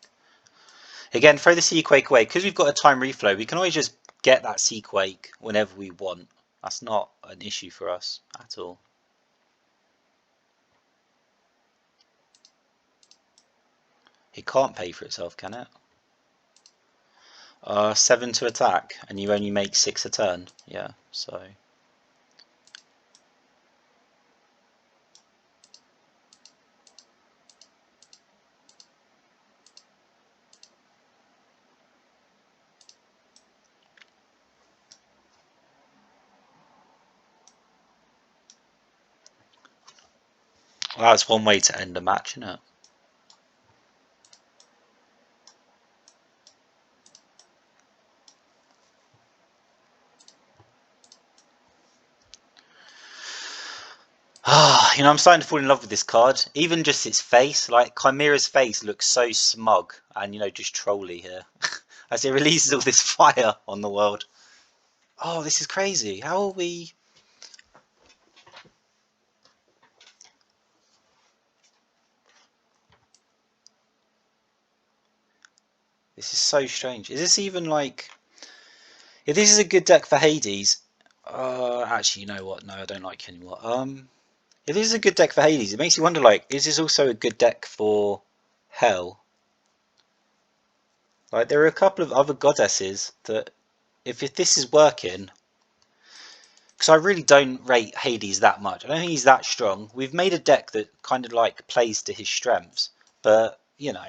Again, throw the Seaquake away. Because we've got a time reflow, we can always just get that Seaquake whenever we want. That's not an issue for us at all. It can't pay for itself, can it? 7 to attack, and you only make 6 a turn. Yeah, so... Well, that's one way to end a match, isn't it? You know, I'm starting to fall in love with this card. Even just its face, like Chimera's face looks so smug and, you know, just trolly here. As it releases all this fire on the world. Oh, this is crazy. How are we... This is so strange. Is this even like... If this is a good deck for Hades... actually, you know what? No, I don't like it anymore. If this is a good deck for Hades, it makes you wonder, like, is this also a good deck for Hell? Like, there are a couple of other goddesses that, if this is working... Because I really don't rate Hades that much. I don't think he's that strong. We've made a deck that kind of, like, plays to his strengths. But, you know...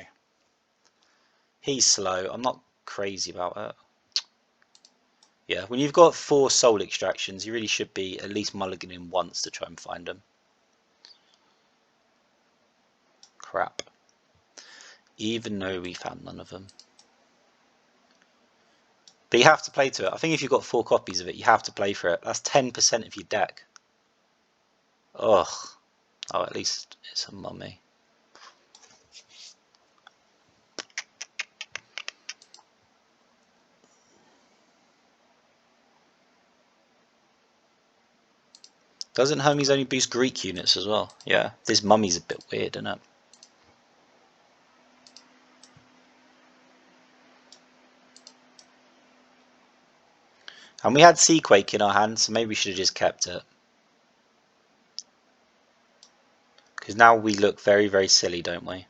He's slow. I'm not crazy about it. Yeah, when you've got 4 soul extractions, you really should be at least mulliganing once to try and find them. Crap. Even though we found none of them. But you have to play to it. I think if you've got 4 copies of it, you have to play for it. That's 10% of your deck. Ugh. Oh, at least it's a mummy. Doesn't Hermes only boost Greek units as well? Yeah, this mummy's a bit weird, isn't it? And we had Seaquake in our hand, so maybe we should have just kept it. Because now we look very, very silly, don't we?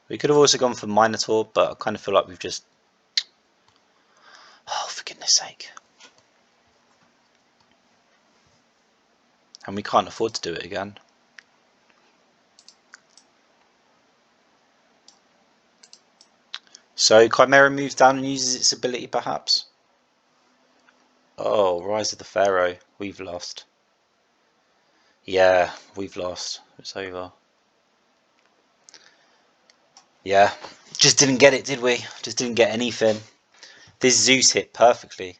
We could have also gone for Minotaur, but I kind of feel like we've just... Oh, for goodness sake. And we can't afford to do it again. So Chimera moves down and uses its ability, perhaps? Oh, Rise of the Pharaoh. We've lost. Yeah, we've lost. It's over. Yeah, just didn't get it, did we? Just didn't get anything. This Zeus hit perfectly.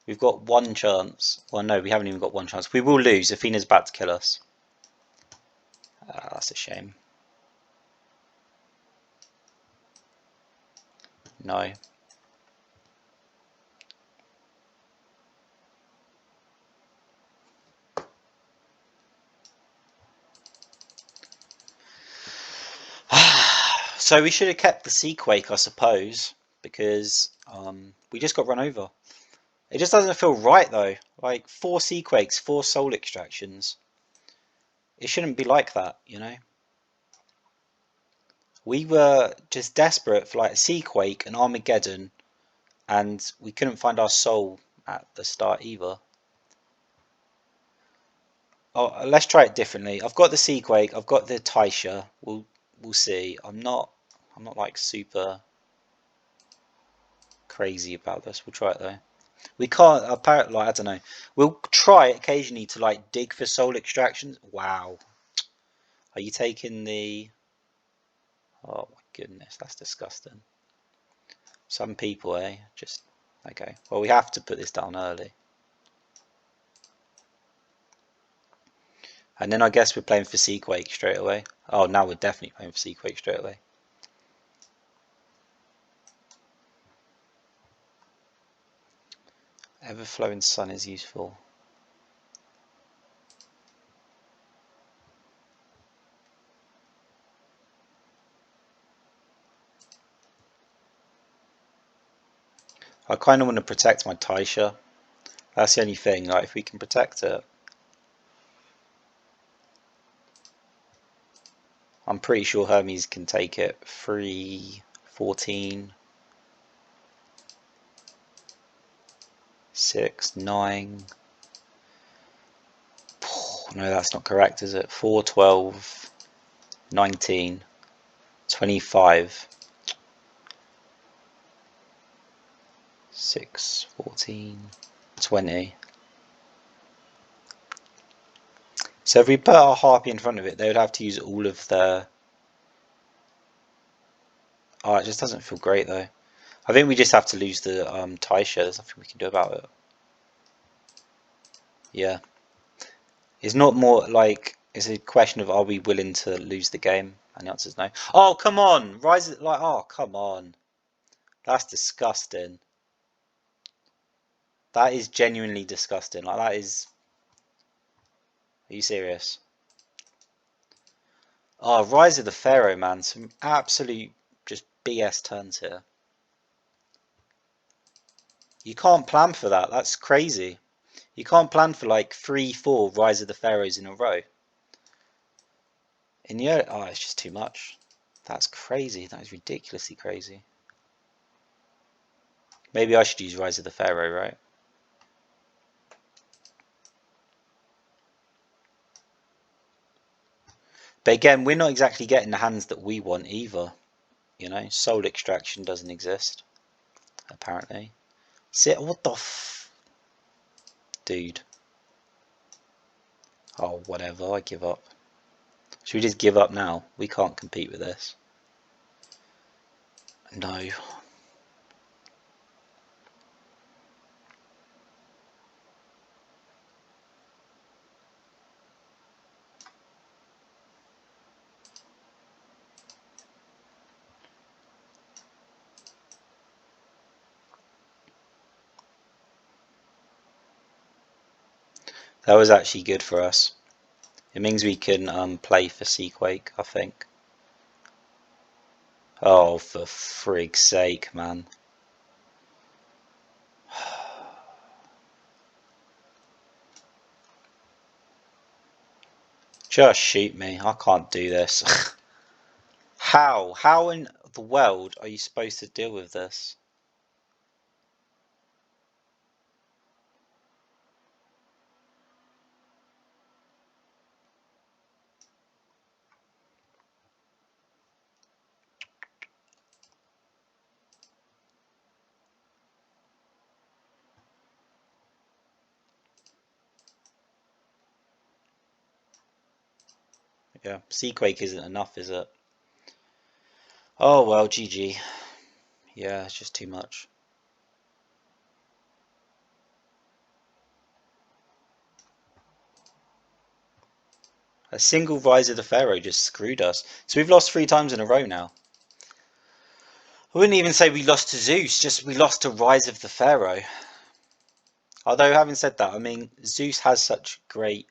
We've got 1 chance. Well, no, we haven't even got 1 chance. We will lose. Athena's about to kill us. That's a shame. No. So we should have kept the Seaquake, I suppose, because we just got run over. It just doesn't feel right, though. Like, 4 Seaquakes, 4 soul extractions. It shouldn't be like that, you know? We were just desperate for like a Seaquake, an Armageddon, and we couldn't find our soul at the start either. Oh, let's try it differently. I've got the Seaquake. I've got the Taisha. We'll see. I'm not like super crazy about this. We'll try it though. We can't apparently. Like, I don't know. We'll try occasionally to like dig for soul extractions. Wow. Are you taking the? Oh my goodness, that's disgusting. Some people, eh? Just okay. Well, we have to put this down early. And then I guess we're playing for Seaquake straight away. Oh, now we're definitely playing for Seaquake straight away. Ever-flowing sun is useful. I kind of want to protect my Taisha. That's the only thing. Like, if we can protect it, I'm pretty sure Hermes can take it. 3, 14, 6, 9. No, that's not correct, is it? 4, 12, 19, 25. 6, 14, 20. So if we put our harpy in front of it, they would have to use all of their... Oh, it just doesn't feel great though. I think we just have to lose the Taisha. There's nothing we can do about it. Yeah. It's not more like... It's a question of are we willing to lose the game? And the answer is no. Oh, come on! Rise... Like, oh, come on. That's disgusting. That is genuinely disgusting. Like, that is... Are you serious? Oh, Rise of the Pharaoh, man. Some absolute just BS turns here. You can't plan for that. That's crazy. You can't plan for like 3, 4 Rise of the Pharaohs in a row. In the oh, it's just too much. That's crazy. That is ridiculously crazy. Maybe I should use Rise of the Pharaoh, right? But again, we're not exactly getting the hands that we want either. You know, soul extraction doesn't exist, apparently. Sit, what the dude. Oh, whatever, I give up. Should we just give up now? We can't compete with this. No. That was actually good for us. It means we can play for Seaquake, I think. Oh, for frig's sake, man. Just shoot me. I can't do this. How? How in the world are you supposed to deal with this? Yeah, Seaquake isn't enough, is it? Oh well, GG. Yeah, it's just too much. A single Rise of the Pharaoh just screwed us. So we've lost 3 times in a row now. I wouldn't even say we lost to Zeus, just we lost to Rise of the Pharaoh. Although having said that, I mean Zeus has such great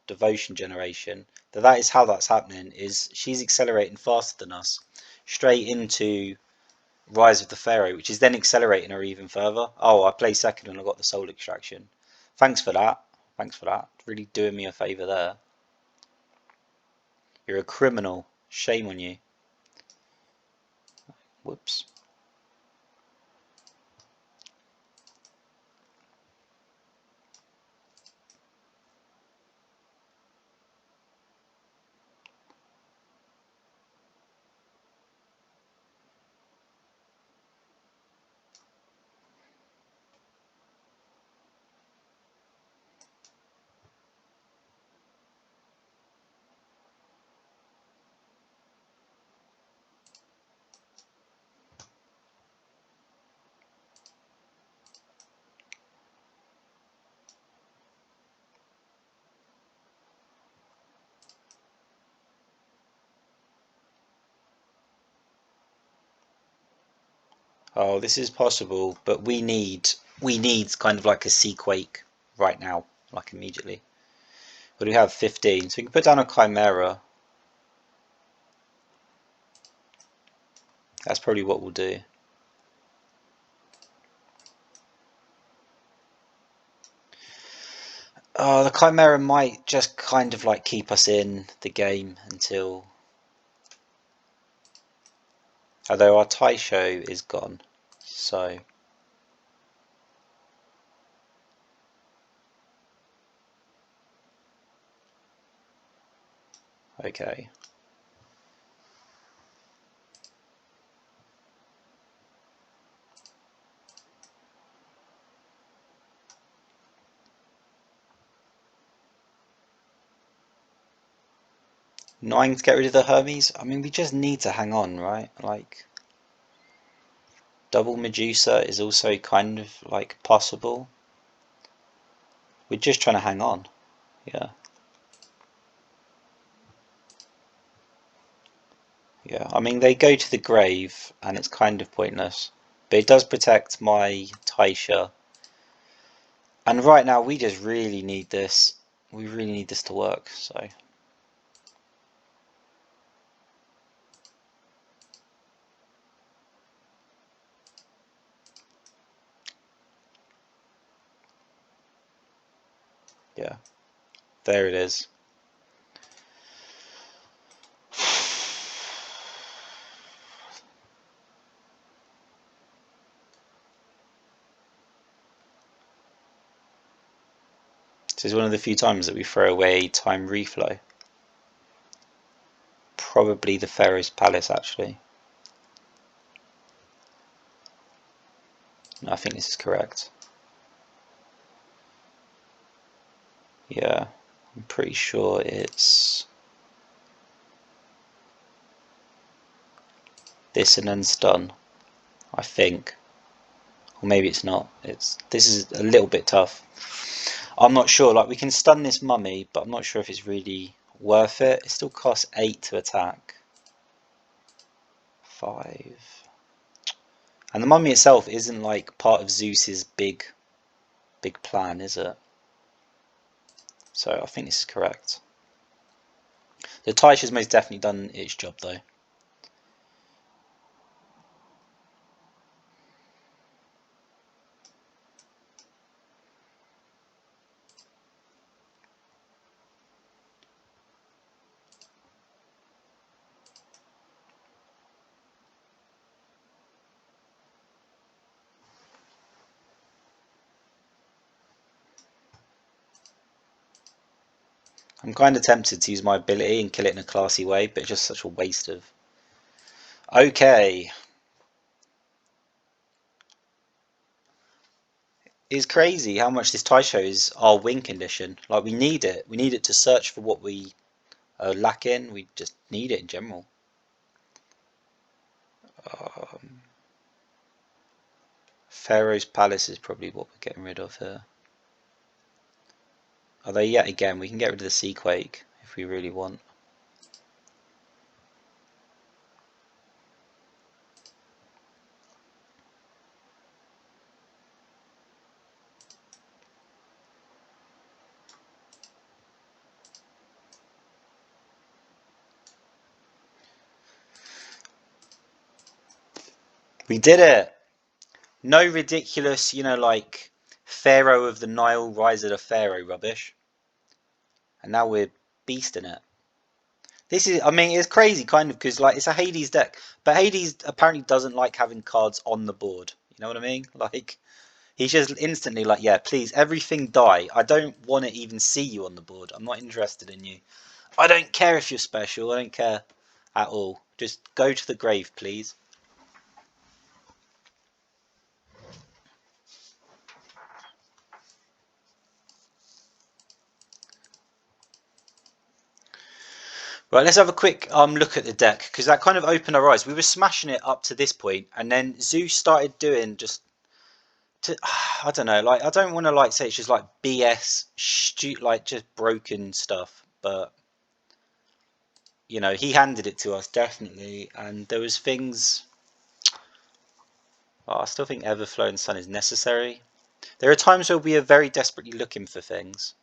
devotion generation that is how that's happening. Is she's accelerating faster than us, straight into Rise of the Pharaoh, which is then accelerating her even further. Oh, I play second and I got the soul extraction. Thanks for that. Thanks for that. Really doing me a favour there. You're a criminal. Shame on you. Whoops. Oh, this is possible, but we need kind of like a Seaquake right now, like immediately. But we have 15, so we can put down a Chimera. That's probably what we'll do. The Chimera might just kind of like keep us in the game until... Although our Taisho is gone, so... Okay. Nine to get rid of the Hermes? I mean, we just need to hang on, right? Like, double Medusa is also kind of like possible. We're just trying to hang on. Yeah. Yeah. I mean, they go to the grave and it's kind of pointless. But it does protect my Taisha. And right now, we just really need this. We really need this to work, so... Yeah. There it is. This is one of the few times that we throw away time reflow. Probably the Pharaoh's Palace, actually. No, I think this is correct. Yeah, I'm pretty sure it's this and then's done, I think. Or maybe it's not. This is a little bit tough. I'm not sure. Like, we can stun this mummy, but I'm not sure if it's really worth it. It still costs 8 to attack. 5. And the mummy itself isn't like part of Zeus's big plan, is it? So I think this is correct. The Taisha's most definitely done its job, though. I'm kind of tempted to use my ability and kill it in a classy way, but it's just such a waste of... Okay. It's crazy how much this Taisho is our win condition. Like, we need it. We need it to search for what we lack in. We just need it in general. Um, Pharaoh's Palace is probably what we're getting rid of here. Although, yet again, we can get rid of the Seaquake if we really want. We did it! No ridiculous, like Pharaoh of the Nile, Rise of the Pharaoh rubbish. And now we're beasting it. This is, I mean, it's crazy kind of because like it's a Hades deck, but Hades apparently doesn't like having cards on the board. You know what I mean? Like he's just instantly like, yeah, please, everything die. I don't want to even see you on the board. I'm not interested in you. I don't care if you're special. I don't care at all. Just go to the grave, please. Right, let's have a quick look at the deck because that kind of opened our eyes. We were smashing it up to this point, and then Zeus started doing just I don't know, like I don't want to like say it's just like BS, like just broken stuff, but he handed it to us definitely, and there was things. Well, I still think Everflowing Sun is necessary. There are times where we are very desperately looking for things.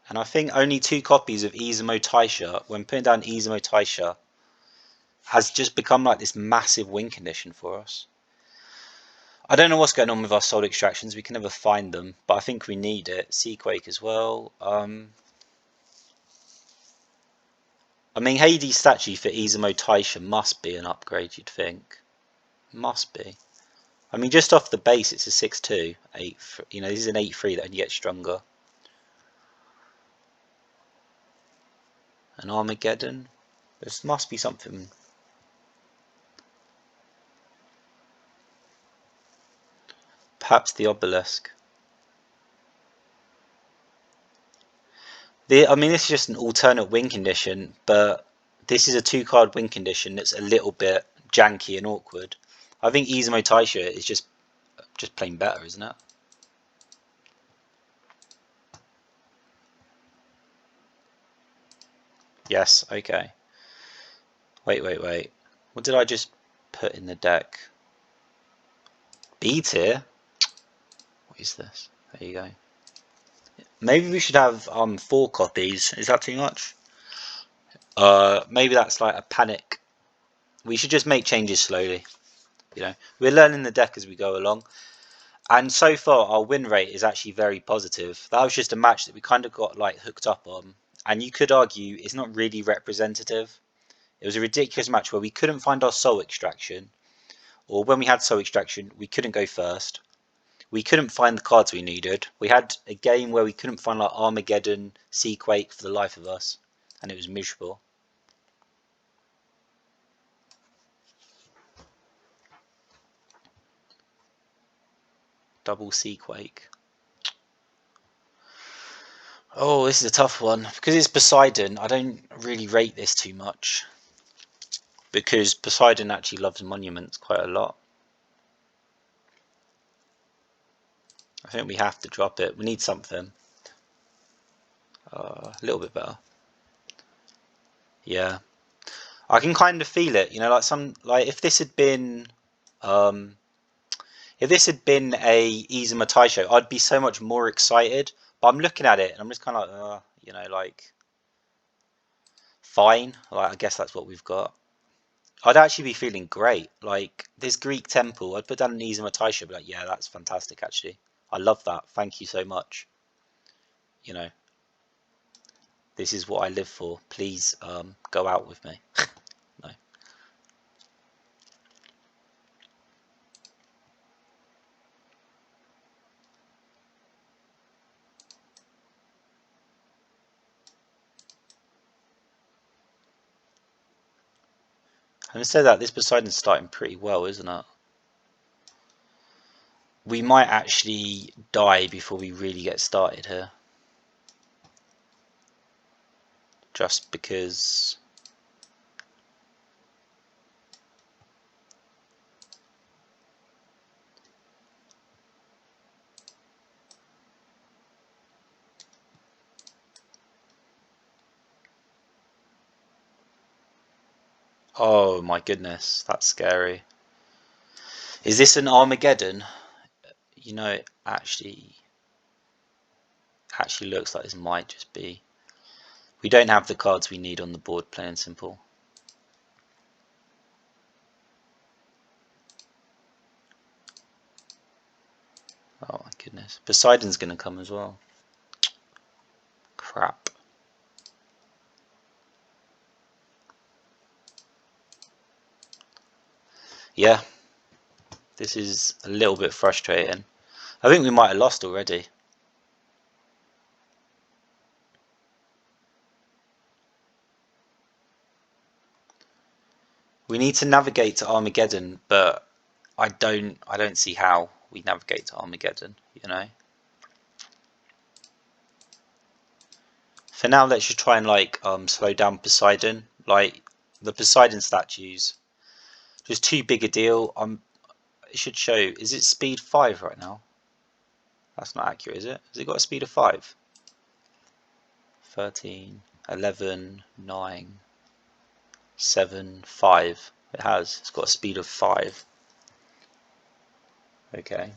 And I think only 2 copies of Izumo Taisha, when putting down Izumo Taisha, has just become like this massive win condition for us. I don't know what's going on with our soul extractions. We can never find them, but I think we need it. Seaquake as well. I mean, Hades' statue for Izumo Taisha must be an upgrade, you'd think. Must be. I mean, just off the base, it's a 6-2. 8, you know, this is an 8-3 that only gets stronger. An Armageddon. This must be something. Perhaps the obelisk. I mean, this is just an alternate win condition, but this is a 2-card win condition that's a little bit janky and awkward. I think Izumo Taisha is just plain better, isn't it? Yes, okay. Wait. What did I just put in the deck? B tier? What is this? There you go. Maybe we should have 4 copies. Is that too much? Maybe that's like a panic. We should just make changes slowly. You know, we're learning the deck as we go along. And so far, our win rate is actually very positive. That was just a match that we kind of got like hooked up on. And you could argue it's not really representative. It was a ridiculous match where we couldn't find our soul extraction. Or when we had soul extraction, we couldn't go first. We couldn't find the cards we needed. We had a game where we couldn't find like Armageddon, Seaquake for the life of us. And it was miserable. Double Seaquake. Oh, this is a tough one. Because it's Poseidon, I don't really rate this too much. Because Poseidon actually loves monuments quite a lot. I think we have to drop it. We need something. A little bit better. Yeah. I can kind of feel it, you know, like if this had been a Izumo Taisho, I'd be so much more excited. But I'm looking at it and I'm just kind of like, you know, like fine. Like I guess that's what we've got. I'd actually be feeling great. Like this Greek temple, I'd put down an Izumo Taisho, be like, yeah, that's fantastic. Actually, I love that. Thank you so much. You know, this is what I live for. Please, go out with me. No. Having said that, this Poseidon's starting pretty well, isn't it? We might actually die before we really get started here. Just because... Oh my goodness, that's scary. Is this an Armageddon? You know, it actually looks like this might just be... We don't have the cards we need on the board, plain and simple. Oh my goodness. Poseidon's going to come as well. Crap. Yeah. This is a little bit frustrating. I think we might have lost already. We need to navigate to Armageddon, but I don't see how we navigate to Armageddon, you know. For now, let's just try and like slow down Poseidon. Like the Poseidon statues, just too big a deal. It should show. Is it speed 5 right now? That's not accurate, is it? Has it got a speed of 5? 13, 11, 9, 7, 5. It has. It's got a speed of 5. Okay.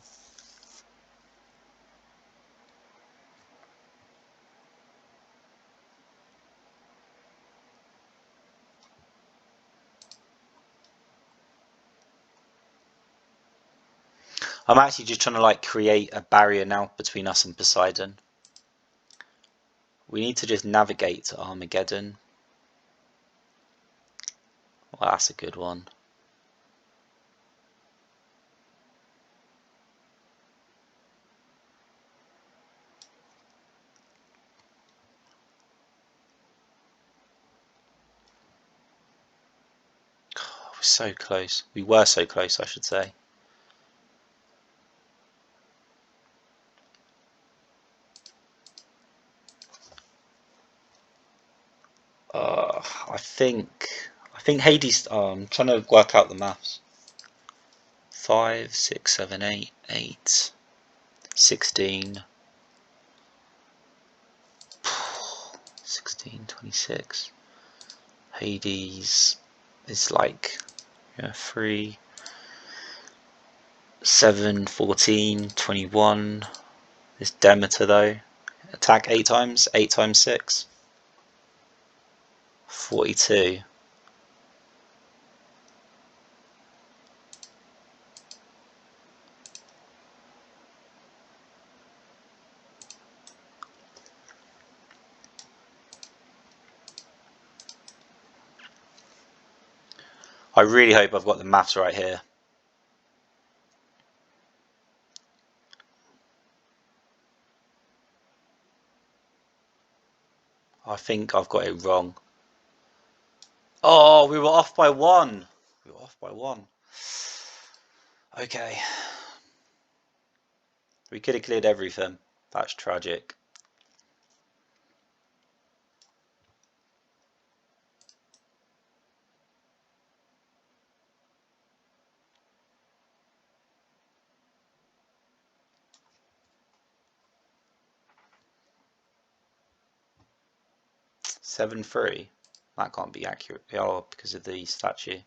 I'm actually just trying to like create a barrier now between us and Poseidon. We need to just navigate to Armageddon. Well, that's a good one. We're so close. We were so close, I should say. I think Hades. I'm trying to work out the maths. 5, 6, 7, 8, 8, 16, 16, 26. Hades is like 3, 7, 14, 21. This Demeter though. Attack 8 times. 8 times 6. 42. I really hope I've got the maths right here. I think I've got it wrong. Oh, we were off by 1. We were off by 1. Okay. We could have cleared everything. That's tragic. Seven three. That can't be accurate. Oh, because of the statue.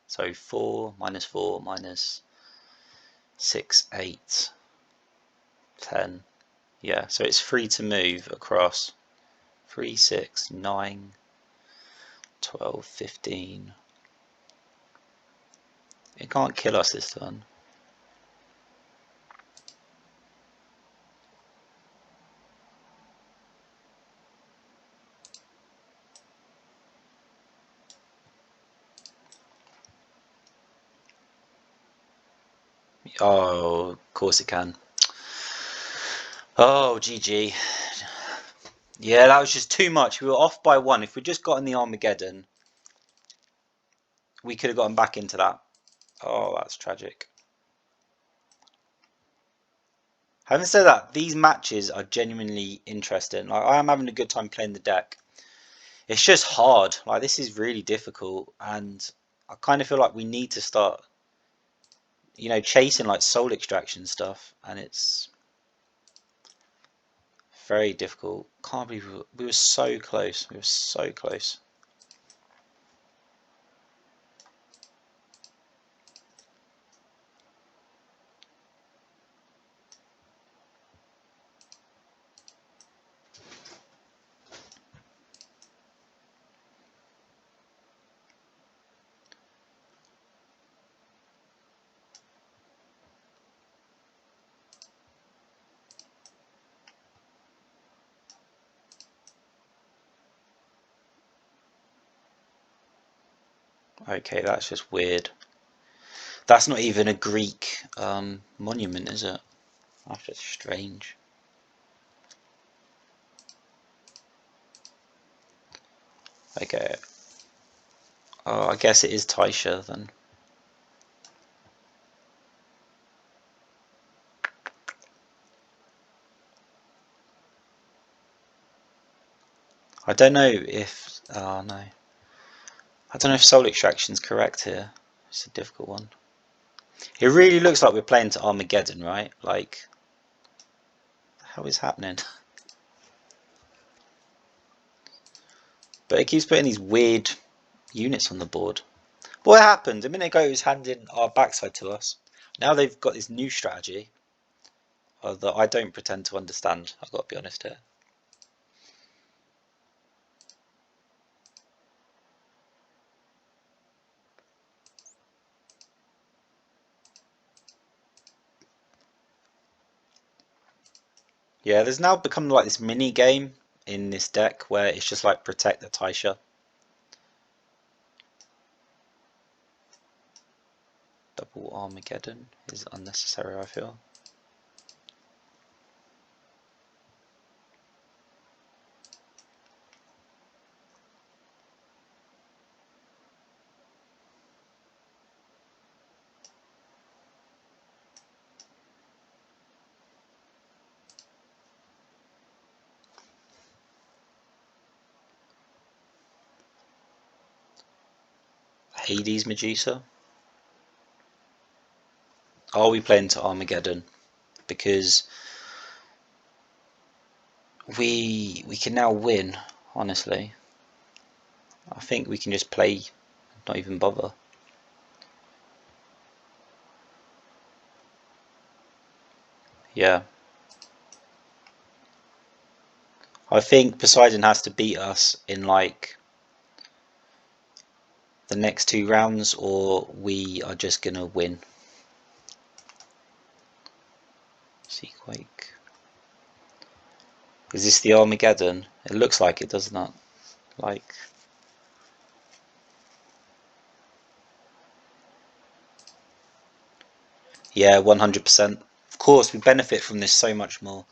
So 4 minus 4 minus 6, 8, 10. Yeah, so it's free to move across 3, 6, 9, 12, 15. It can't kill us this turn. Oh, of course it can. Oh, GG. Yeah, that was just too much. We were off by 1. If we'd just gotten the Armageddon, we could have gotten back into that. Oh, that's tragic. Having said that, these matches are genuinely interesting. Like, I am having a good time playing the deck. It's just hard. Like, this is really difficult, and I kind of feel like we need to start, chasing like soul extraction stuff, and it's very difficult. Can't believe we were so close. We were so close. Okay, that's just weird. That's not even a Greek monument, is it? That's just strange. Okay. Oh, I guess it is Taisha then. I don't know if. Oh no. I don't know if soul extraction's correct here. It's a difficult one. It really looks like we're playing to Armageddon, right? Like, how is happening? But it keeps putting these weird units on the board. What happened? A minute ago it was handing our backside to us. Now they've got this new strategy that I don't pretend to understand. I've got to be honest here. Yeah, there's now become like this mini game in this deck where it's just like protect the Taisha. Double Armageddon is unnecessary, I feel. Hades Medusa. Are we playing to Armageddon? Because we can now win, honestly. I think we can just play, not even bother. Yeah. I think Poseidon has to beat us in like the next 2 rounds or we are just gonna win. Seaquake. Is this the Armageddon? It looks like it, doesn't it? Like, yeah, 100%. Of course, we benefit from this so much more.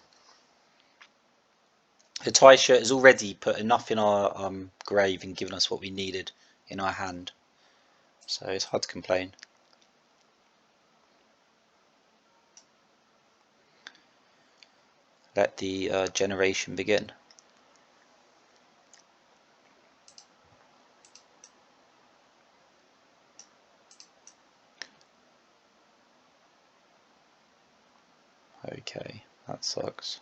The Taisha has already put enough in our grave and given us what we needed in our hand. So it's hard to complain. Let the generation begin. Okay, that sucks.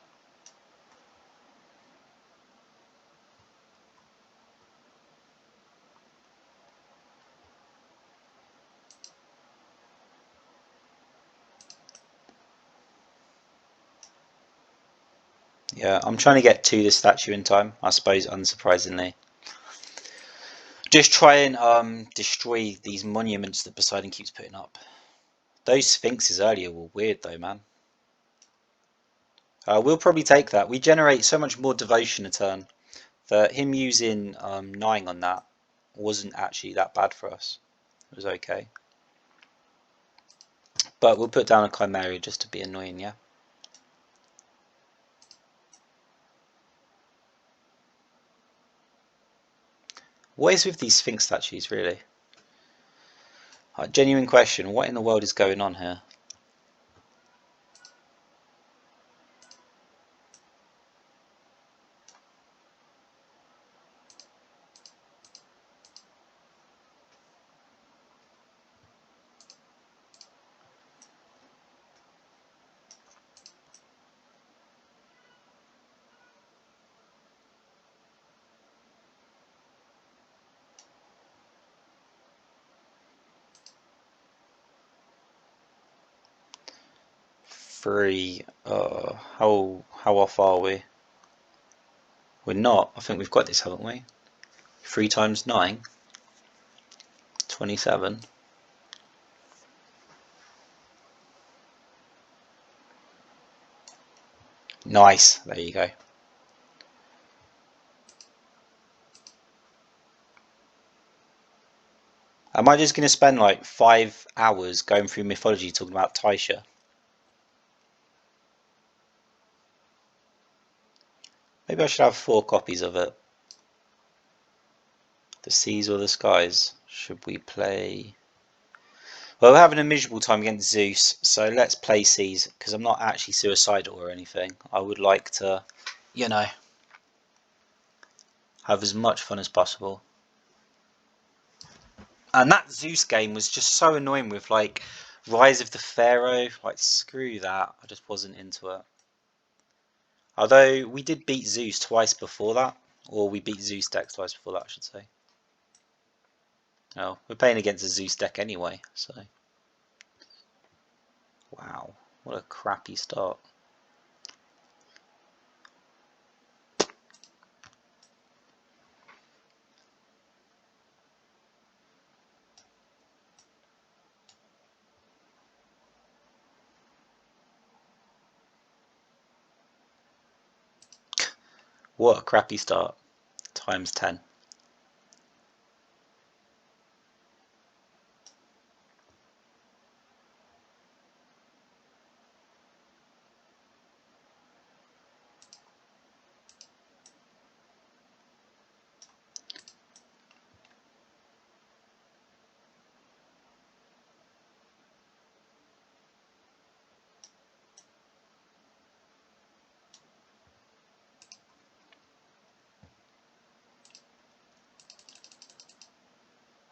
Yeah, I'm trying to get to the statue in time, I suppose, unsurprisingly. Just try and destroy these monuments that Poseidon keeps putting up. Those sphinxes earlier were weird though, man. We'll probably take that. We generate so much more devotion a turn that him using 9 on that wasn't actually that bad for us. It was okay. But we'll put down a Chimera just to be annoying, yeah? What is with these Sphinx statues, really? Genuine question, what in the world is going on here? Three, how off are we? We're not. I think we've got this, haven't we? 3 times 9? 27. Nice, there you go. Am I just going to spend like 5 hours going through mythology talking about Taisha? Maybe I should have 4 copies of it. The seas or the skies? Should we play? Well, we're having a miserable time against Zeus, so let's play seas, because I'm not actually suicidal or anything. I would like to, you know, have as much fun as possible. And that Zeus game was just so annoying with like Rise of the Pharaoh. Like, screw that. I just wasn't into it. Although we did beat Zeus twice before that, or we beat Zeus decks twice before that, I should say. Oh, we're playing against a Zeus deck anyway, so... Wow, what a crappy start. What a crappy start. Times 10.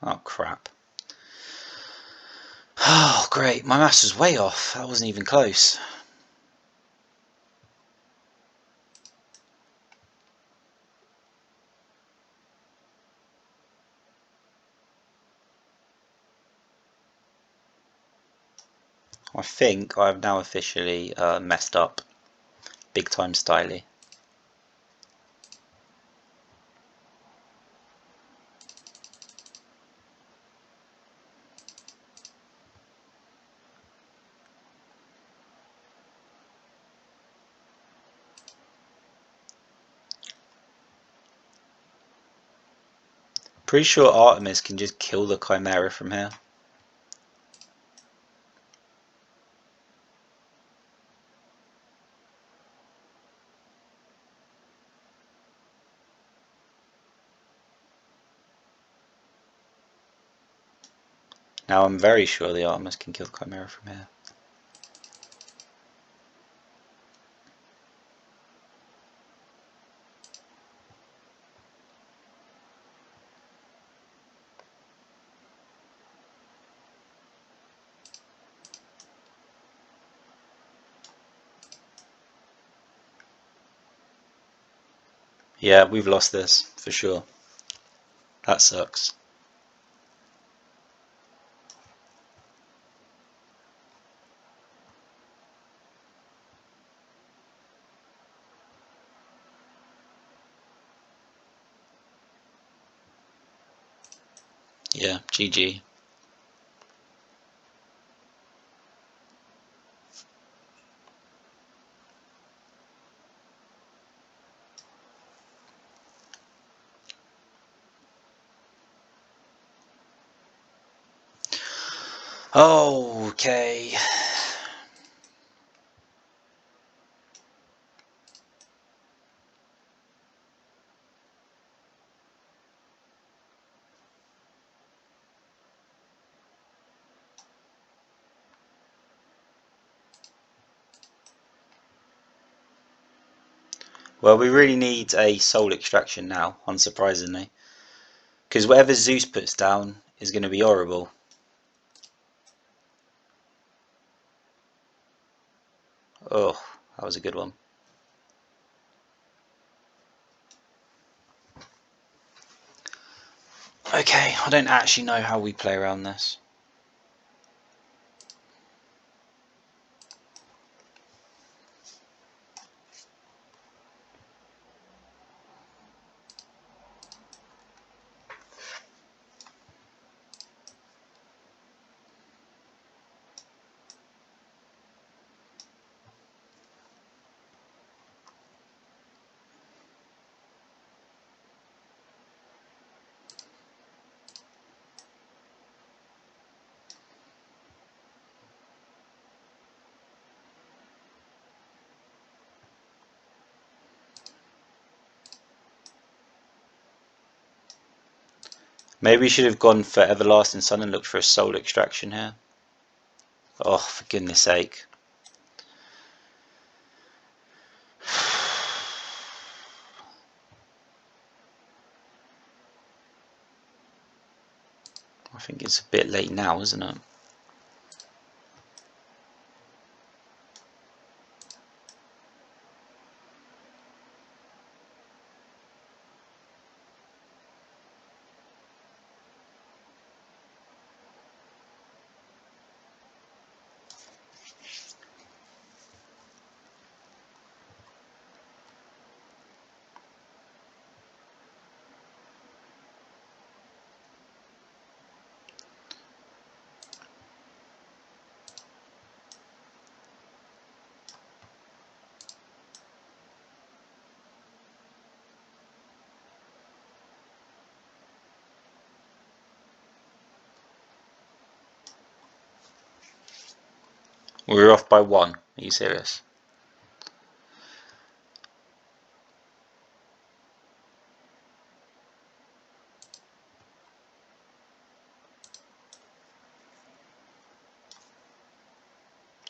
Oh, crap. Oh, great. My maths was way off. That wasn't even close. I think I've now officially messed up. Big time styly. Pretty sure Artemis can just kill the Chimera from here. Now I'm very sure the Artemis can kill the Chimera from here. Yeah, we've lost this, for sure. That sucks. Yeah, GG. Okay. Well, we really need a soul extraction now, unsurprisingly. Because whatever Zeus puts down is going to be horrible. Oh, that was a good one. Okay, I don't actually know how we play around this. Maybe we should have gone for Everlasting Sun and looked for a soul extraction here. Oh, for goodness sake. I think it's a bit late now, isn't it? We're off by 1. Are you serious?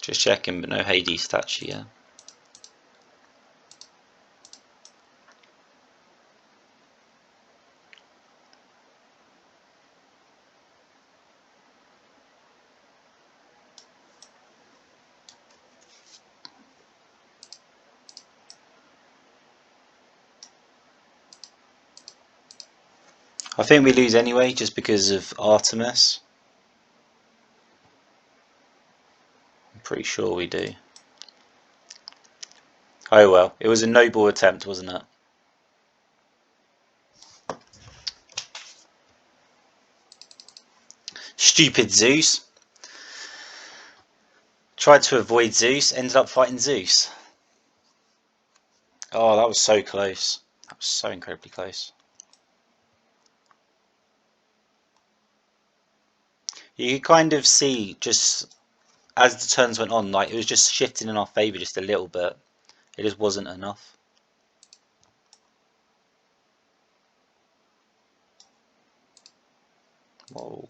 Just checking, but no Hades statue yet. I think we lose anyway, just because of Artemis. I'm pretty sure we do. Oh well, it was a noble attempt, wasn't it? Stupid Zeus. Tried to avoid Zeus, ended up fighting Zeus. Oh, that was so close. That was so incredibly close. You could kind of see, just as the turns went on, like it was just shifting in our favour just a little bit. It just wasn't enough. Whoa.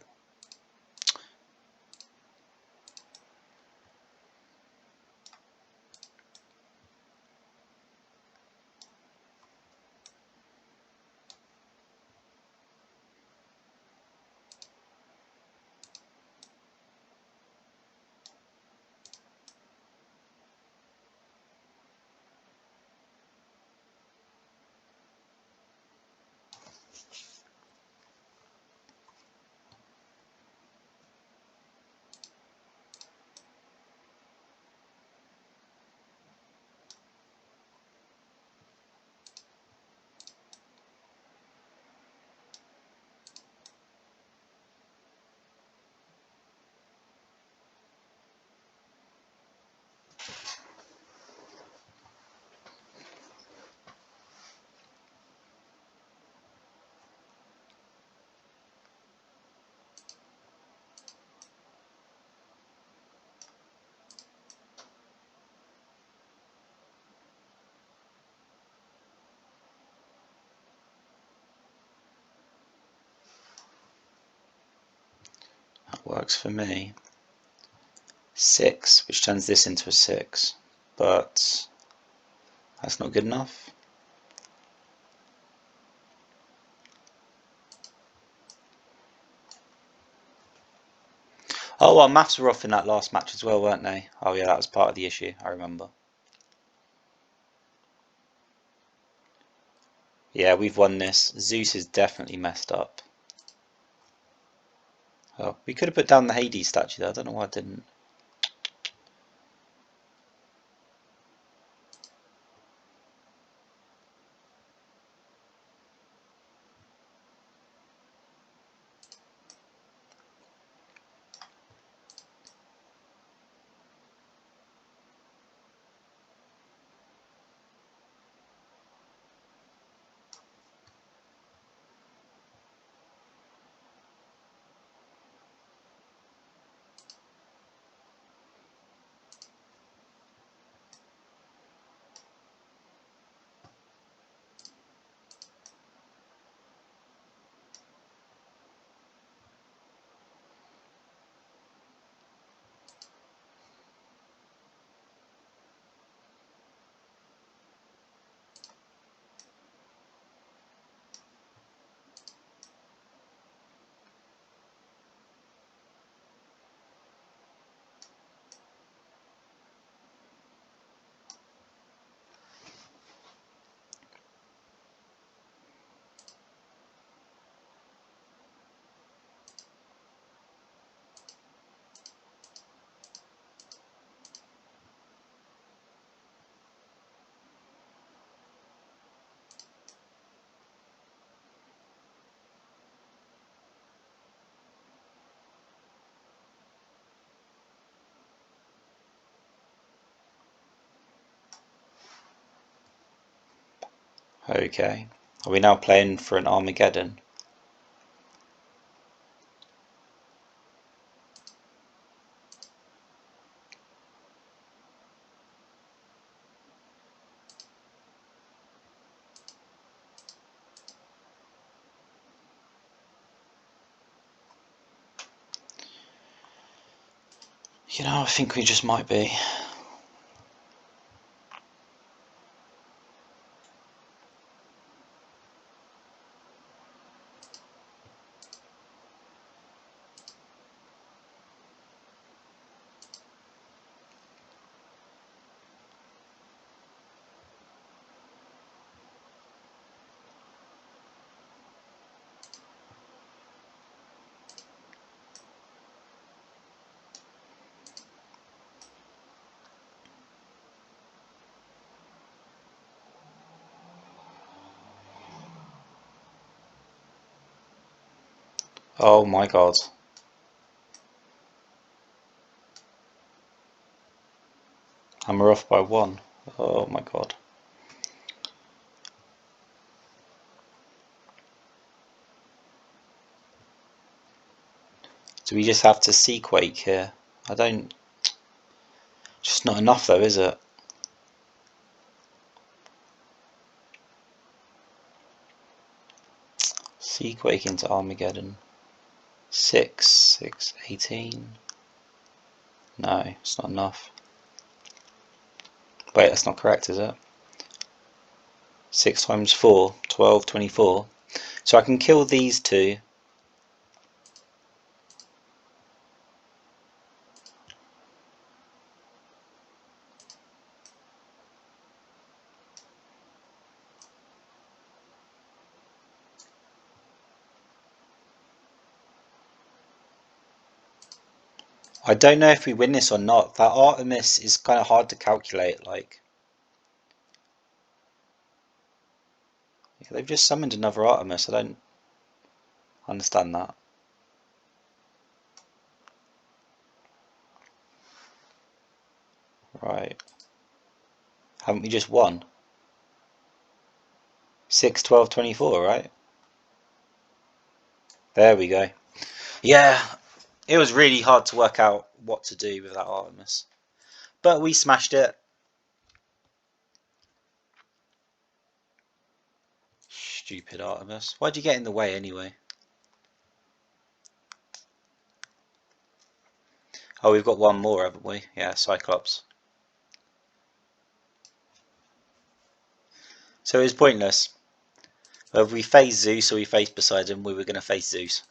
That works for me. 6, which turns this into a 6, but that's not good enough. Oh, well, maths were off in that last match as well, weren't they? Oh yeah, that was part of the issue, I remember. Yeah, we've won this. Zeus is definitely messed up. Oh, we could have put down the Hades statue there. I don't know why I didn't. Okay. Are we now playing for an Armageddon? You know, I think we just might be. Oh my god. And we're off by 1. Oh my god. Do we just have to Seaquake here? I don't... Just not enough though, is it? Seaquake into Armageddon. 6, 18. No, it's not enough. Wait, that's not correct, is it? 6 times 4, 12, 24. So I can kill these two. I don't know if we win this or not. That Artemis is kind of hard to calculate. Like, they've just summoned another Artemis. I don't understand that. Right. Haven't we just won? 6, 12, 24, right? There we go. Yeah, it was really hard to work out what to do with that Artemis. But we smashed it. Stupid Artemis. Why'd you get in the way anyway? Oh, we've got one more, haven't we? Yeah, Cyclops. So it was pointless. If we faced Zeus or we faced Poseidon, we were going to face Zeus.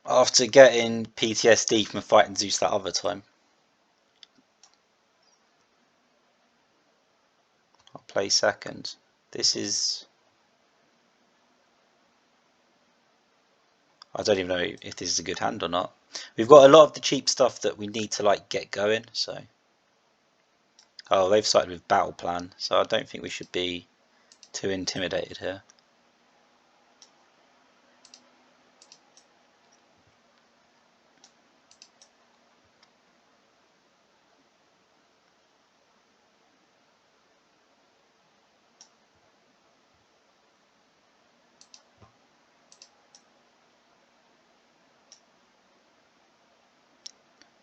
After getting PTSD from fighting Zeus that other time. I'll play second. This is... I don't even know if this is a good hand or not. We've got a lot of the cheap stuff that we need to like get going, so... Oh, they've started with battle plan, so I don't think we should be too intimidated here.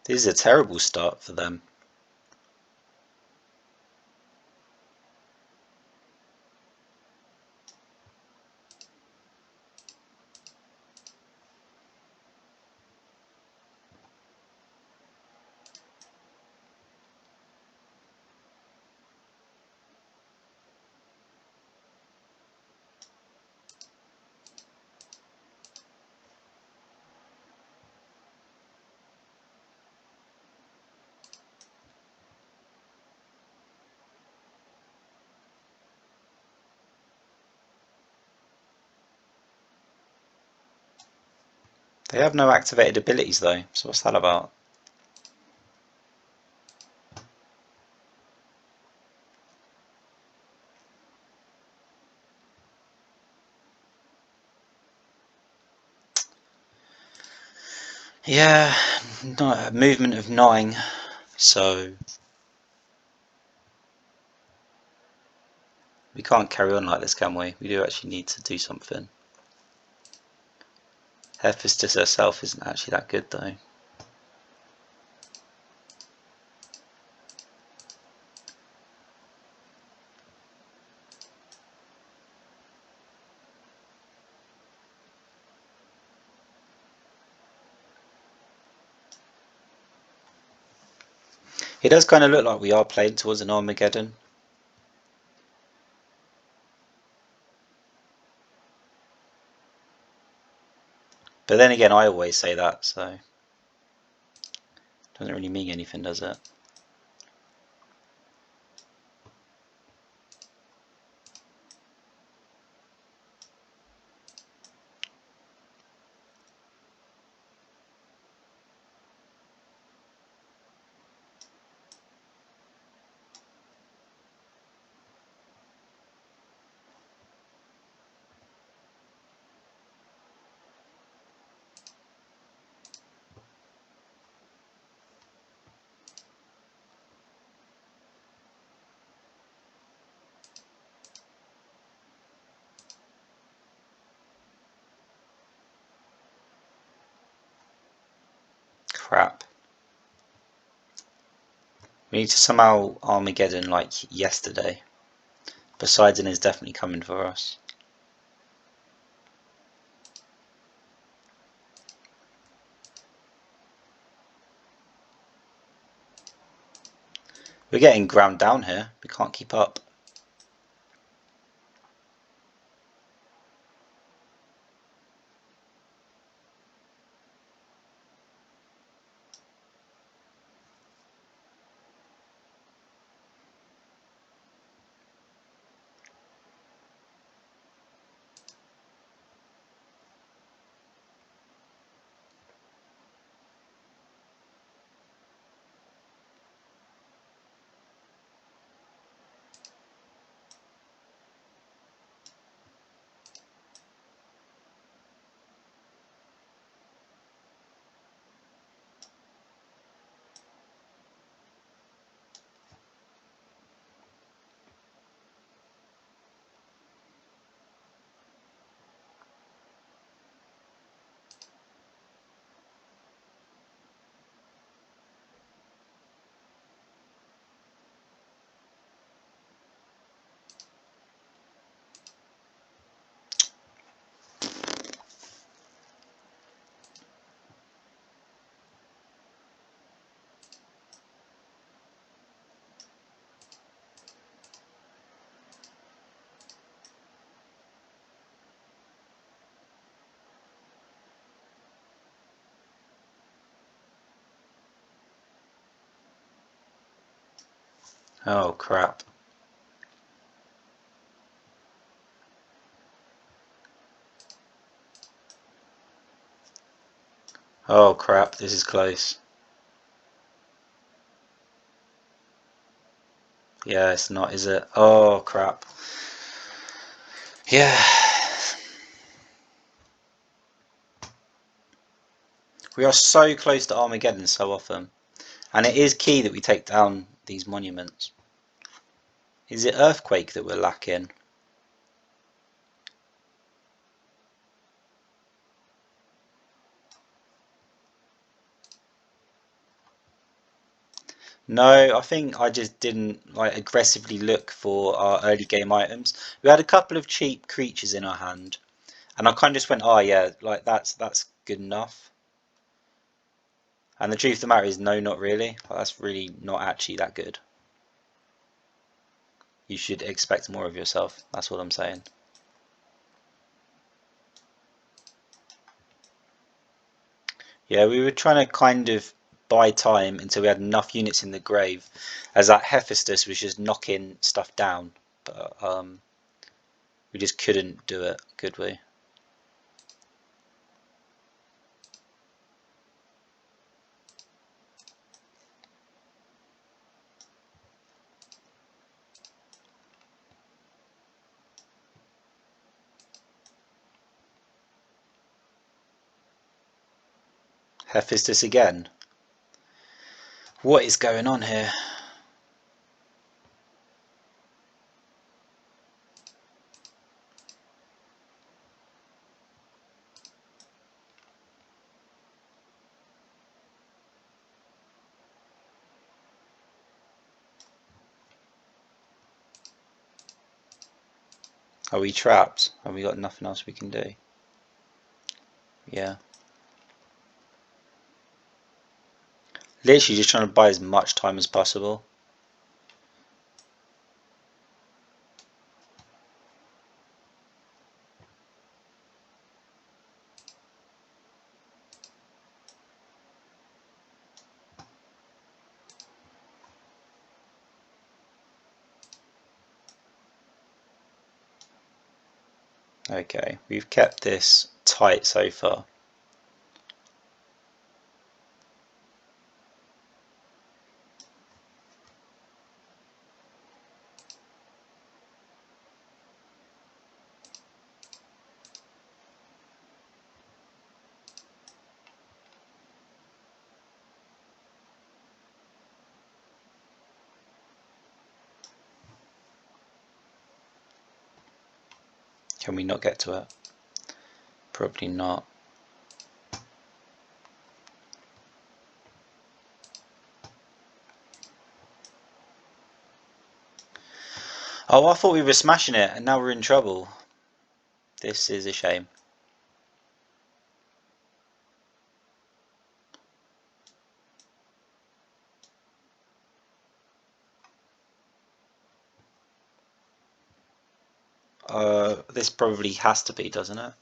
This is a terrible start for them. They have no activated abilities though, so what's that about? Yeah, a movement of 9, so we can't carry on like this, can we? We do actually need to do something. Hephaestus herself isn't actually that good though. It does kind of look like we are playing towards an Armageddon. But then again, I always say that, so doesn't really mean anything, does it? Crap. We need to somehow Armageddon like yesterday. Poseidon is definitely coming for us. We're getting ground down here. We can't keep up. Oh crap. Oh crap, this is close. Yeah, it's not, is it? Oh crap. Yeah. We are so close to Armageddon so often. And it is key that we take down these monuments. Is it Earthquake that we're lacking? No, I think I just didn't like aggressively look for our early game items. We had a couple of cheap creatures in our hand, and I kind of just went, "Oh yeah, like that's good enough." And the truth of the matter is, no, not really. Like, that's really not actually that good. You should expect more of yourself. That's what I'm saying. Yeah, we were trying to kind of buy time until we had enough units in the grave, as that Hephaestus was just knocking stuff down, but we just couldn't do it, could we? Hephaestus again. What is going on here? Are we trapped? Have we got nothing else we can do? Yeah. Literally just trying to buy as much time as possible. Okay, we've kept this tight so far. Can we not get to it? Probably not. Oh, I thought we were smashing it and now we're in trouble. This is a shame. This probably has to be, doesn't it?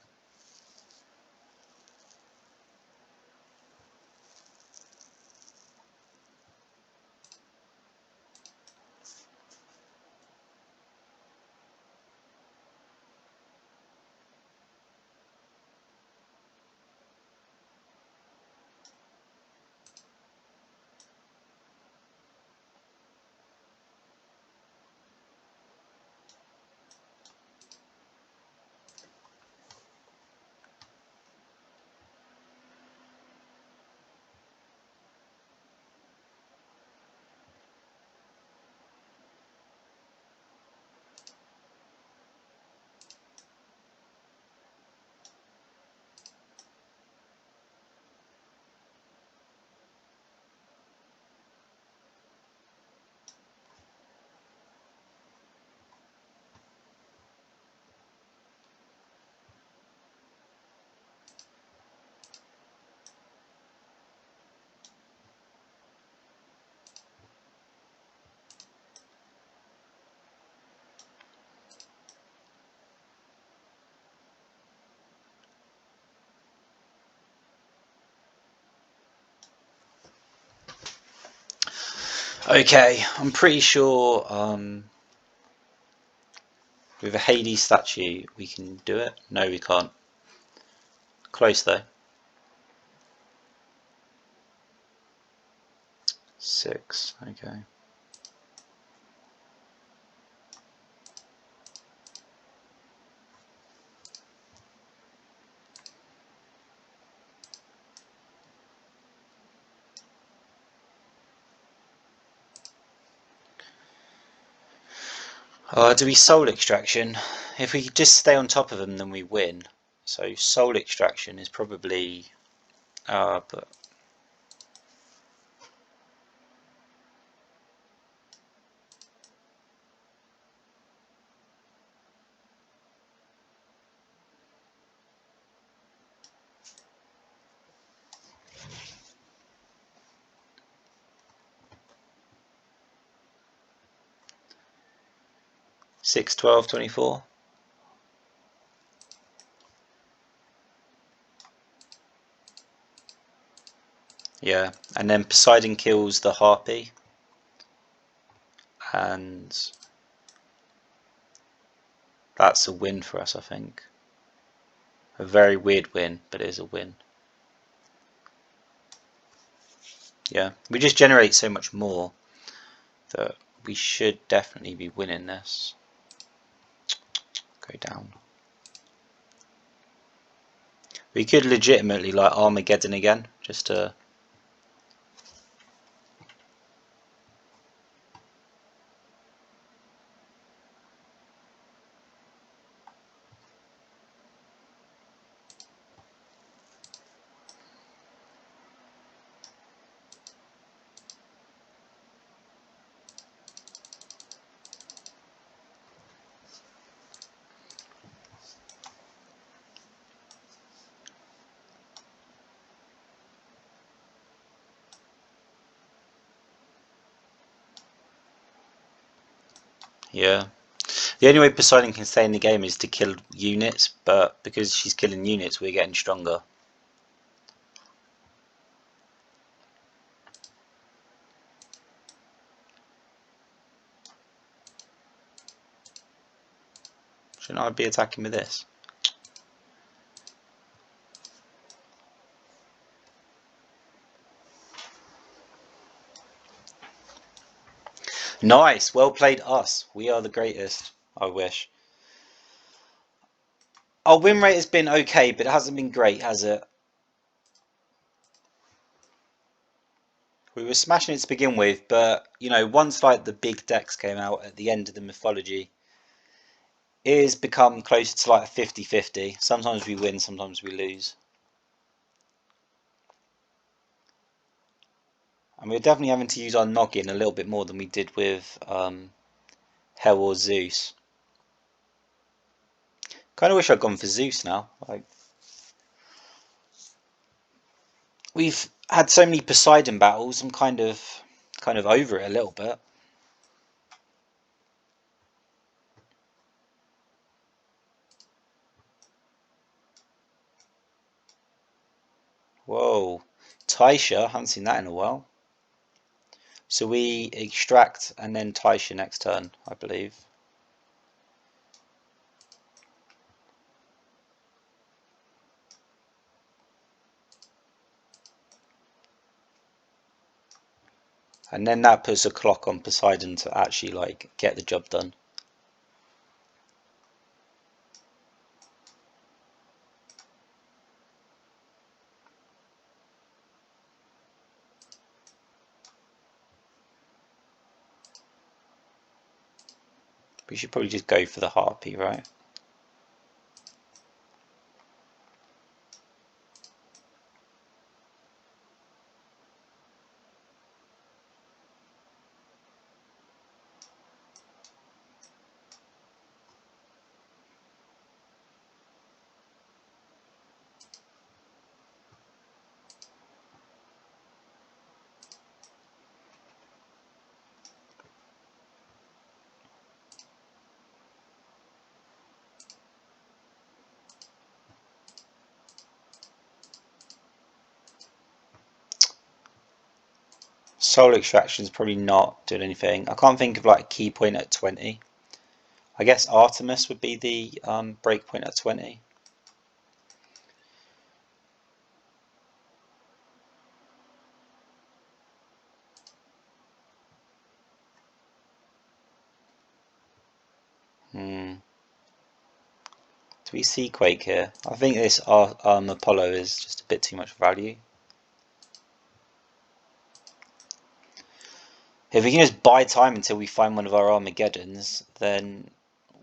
Okay, I'm pretty sure with a Hades statue we can do it. No, we can't. Close though. 6, okay. Do we soul extraction? If we just stay on top of them, then we win. So soul extraction is probably, but 6, 12, 24. Yeah, and then Poseidon kills the harpy, and that's a win for us, I think. A very weird win, but it is a win. Yeah, we just generate so much more that we should definitely be winning this. Go down. We could legitimately like Armageddon again, just to. Yeah. The only way Poseidon can stay in the game is to kill units, but because she's killing units, we're getting stronger. Shouldn't I be attacking with this? Nice, well played us. We are the greatest. I wish. Our win rate has been okay, but it hasn't been great, has it? We were smashing it to begin with, but you know, once like the big decks came out at the end of the Mythology, it has become closer to like a 50-50. Sometimes we win, sometimes we lose. And we're definitely having to use our noggin a little bit more than we did with Hell or Zeus. Kind of wish I'd gone for Zeus now. Like, we've had so many Poseidon battles. I'm kind of over it a little bit. Whoa, Taisha, haven't seen that in a while. So we extract and then Taisha next turn, I believe. And then that puts a clock on Poseidon to actually like get the job done. We should probably just go for the Harpy, right? Soul extraction is probably not doing anything. I can't think of like a key point at 20. I guess Artemis would be the break point at 20. Do we see Quake here? I think this Apollo is just a bit too much value. If we can just buy time until we find one of our Armageddons, then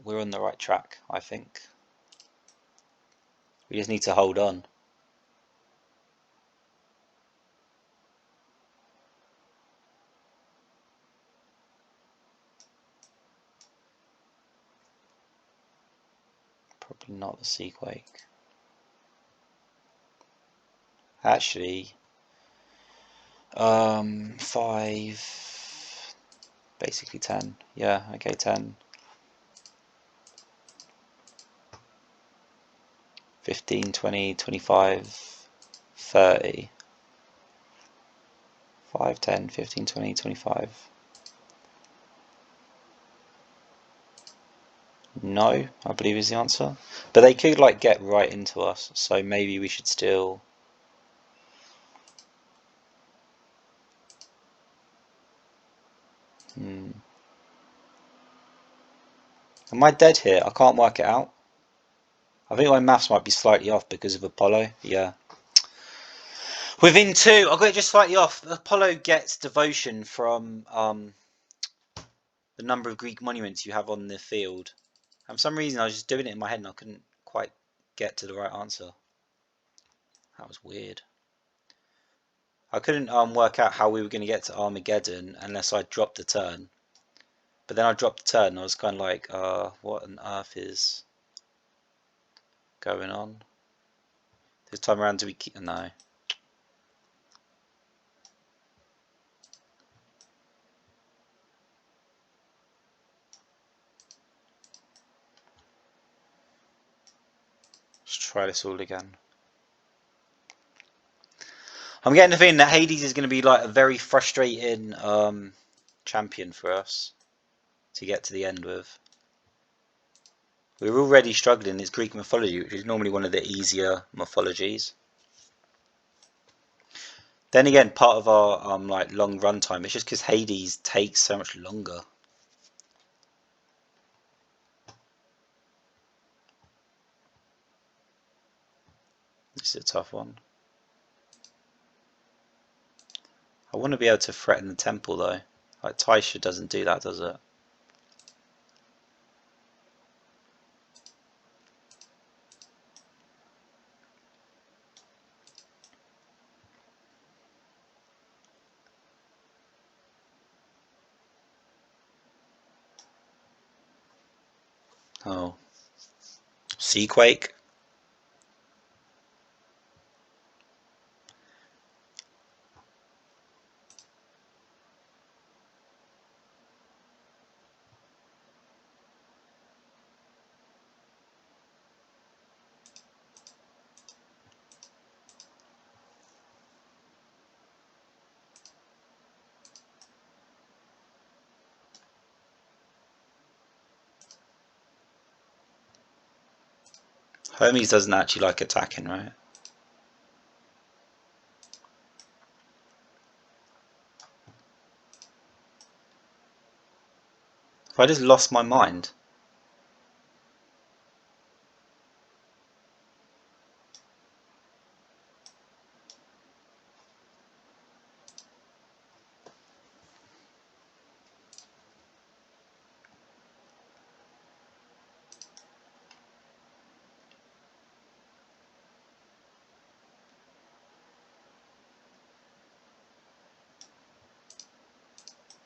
we're on the right track, I think. We just need to hold on. Probably not the Seaquake. Actually, 5, basically 10. Yeah, okay, 10. 15, 20, 25, 30. 5, 10, 15, 20, 25. No, I believe is the answer. But they could like get right into us, so maybe we should still. Am I dead here? I can't work it out. I think my maths might be slightly off because of Apollo. Yeah. Within 2, I got it just slightly off. Apollo gets devotion from the number of Greek monuments you have on the field. And for some reason, I was just doing it in my head and I couldn't quite get to the right answer. That was weird. I couldn't work out how we were going to get to Armageddon unless I dropped the turn. But then I dropped the turn and I was kind of like, what on earth is going on? This time around, do we keep... No. Let's try this all again. I'm getting the feeling that Hades is going to be like a very frustrating champion for us to get to the end with. We're already struggling in Greek mythology, which is normally one of the easier mythologies. Then again, part of our like long run time is just because Hades takes so much longer. This is a tough one. I want to be able to threaten the temple though. Like Taisha doesn't do that, does it? Oh. Seaquake? Hermes doesn't actually like attacking, right? I just lost my mind.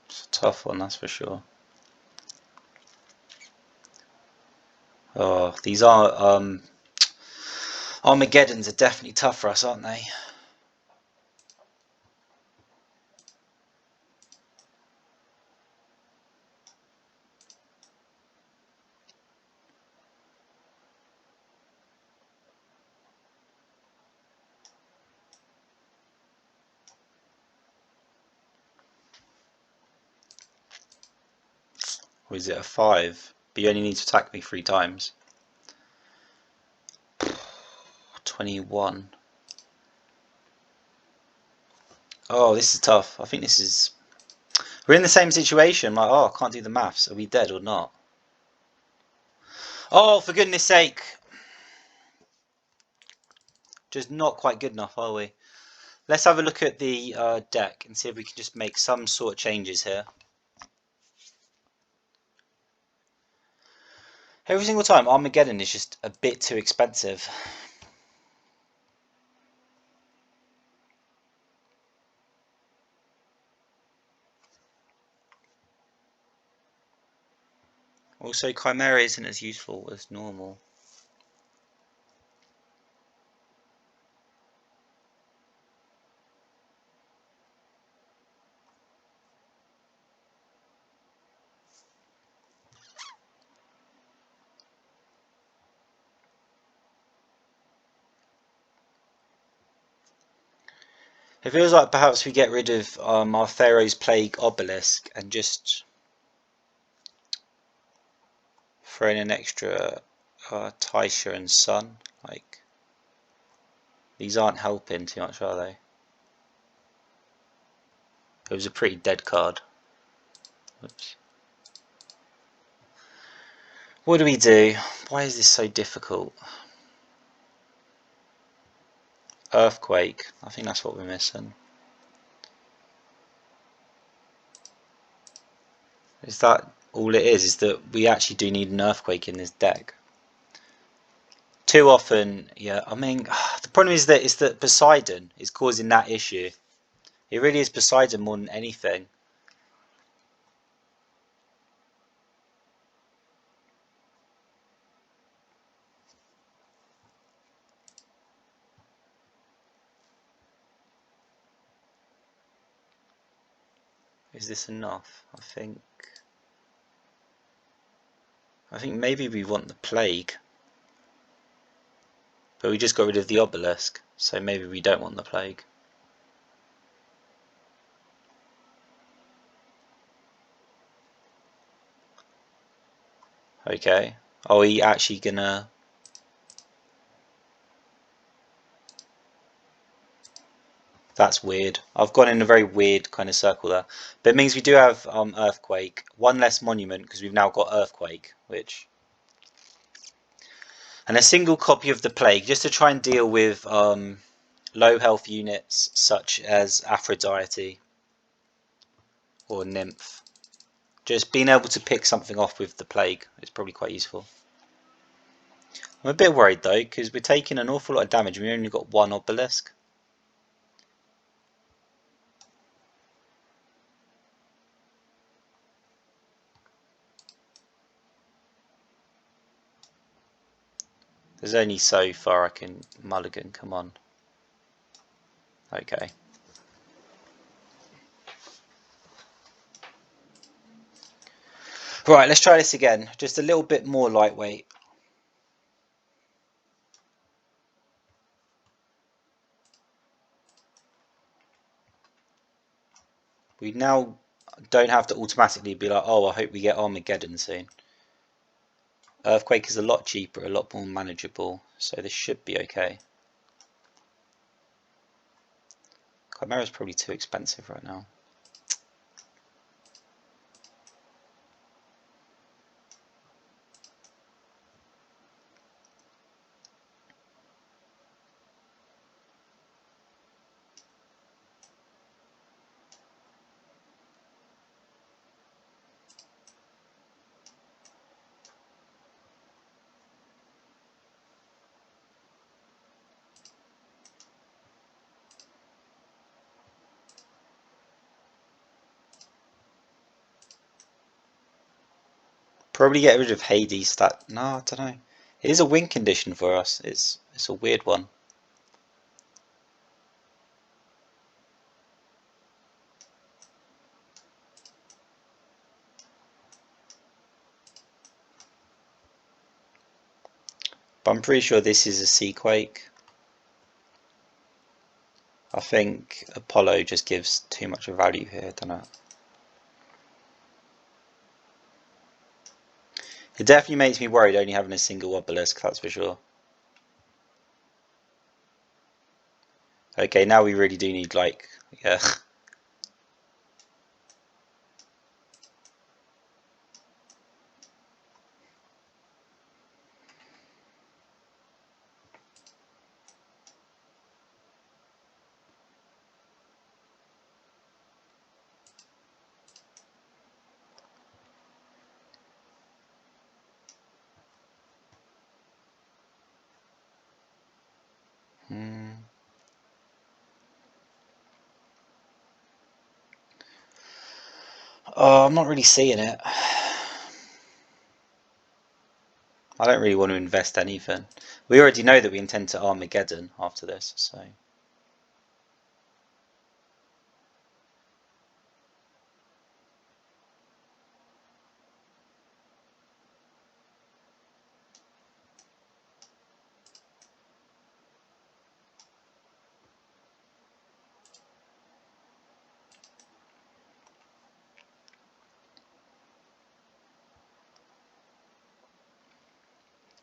It's a tough one, that's for sure. Oh, these are Armageddons are definitely tough for us, aren't they? Or is it a 5? But you only need to attack me 3 times. 21. Oh, this is tough. I think this is... We're in the same situation. Like, oh, I can't do the maths. Are we dead or not? Oh, for goodness sake. Just not quite good enough, are we? Let's have a look at the deck and see if we can just make some sort of changes here. Every single time, Armageddon is just a bit too expensive. Also, Chimera isn't as useful as normal. It feels like perhaps we get rid of our Pharaoh's Plague Obelisk and just throw in an extra Taisha and Sun. Like, these aren't helping too much, are they? It was a pretty dead card. Oops. What do we do? Why is this so difficult? Earthquake. I think that's what we're missing. Is that all it is? Is that we actually do need an earthquake in this deck? Too often, yeah. I mean, the problem is that Poseidon is causing that issue. It really is Poseidon more than anything. Is this enough? I think maybe we want the plague. But we just got rid of the obelisk, so maybe we don't want the plague. Okay. Are we actually gonna... That's weird. I've gone in a very weird kind of circle there. But it means we do have earthquake. One less monument because we've now got earthquake, which... And a single copy of the plague, just to try and deal with low health units such as Aphrodite or Nymph. Just being able to pick something off with the plague is probably quite useful. I'm a bit worried though, because we're taking an awful lot of damage and we only got one obelisk. There's only so far I can mulligan, come on. Okay. Right, let's try this again. Just a little bit more lightweight. We now don't have to automatically be like, oh, I hope we get Armageddon soon. Earthquake is a lot cheaper, a lot more manageable, so this should be okay. Chimera's probably too expensive right now. Probably get rid of Hades stat. No, I don't know. It is a win condition for us. It's a weird one. But I'm pretty sure this is a sea quake. I think Apollo just gives too much of value here, don't it? It definitely makes me worried only having a single obelisk, that's for sure. Okay, now we really do need, like, yeah. Oh, I'm not really seeing it. I don't really want to invest anything. We already know that we intend to Armageddon after this, so...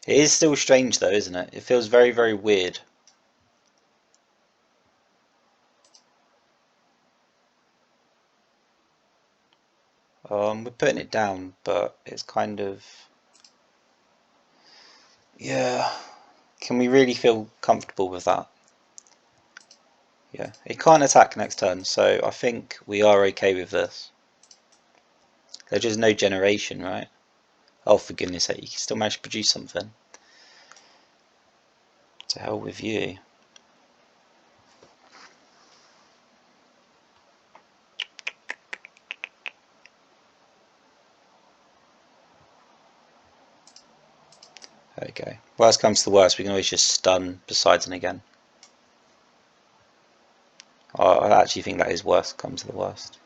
It is still strange though, isn't it? It feels very, very weird. We're putting it down, but it's kind of... Yeah. Can we really feel comfortable with that? Yeah. It can't attack next turn, so I think we are okay with this. There's just no generation, right? Oh, for goodness sake, you can still manage to produce something. To hell with you. Okay. Worst comes to the worst, we can always just stun Poseidon again. I actually think that is worst comes to the worst.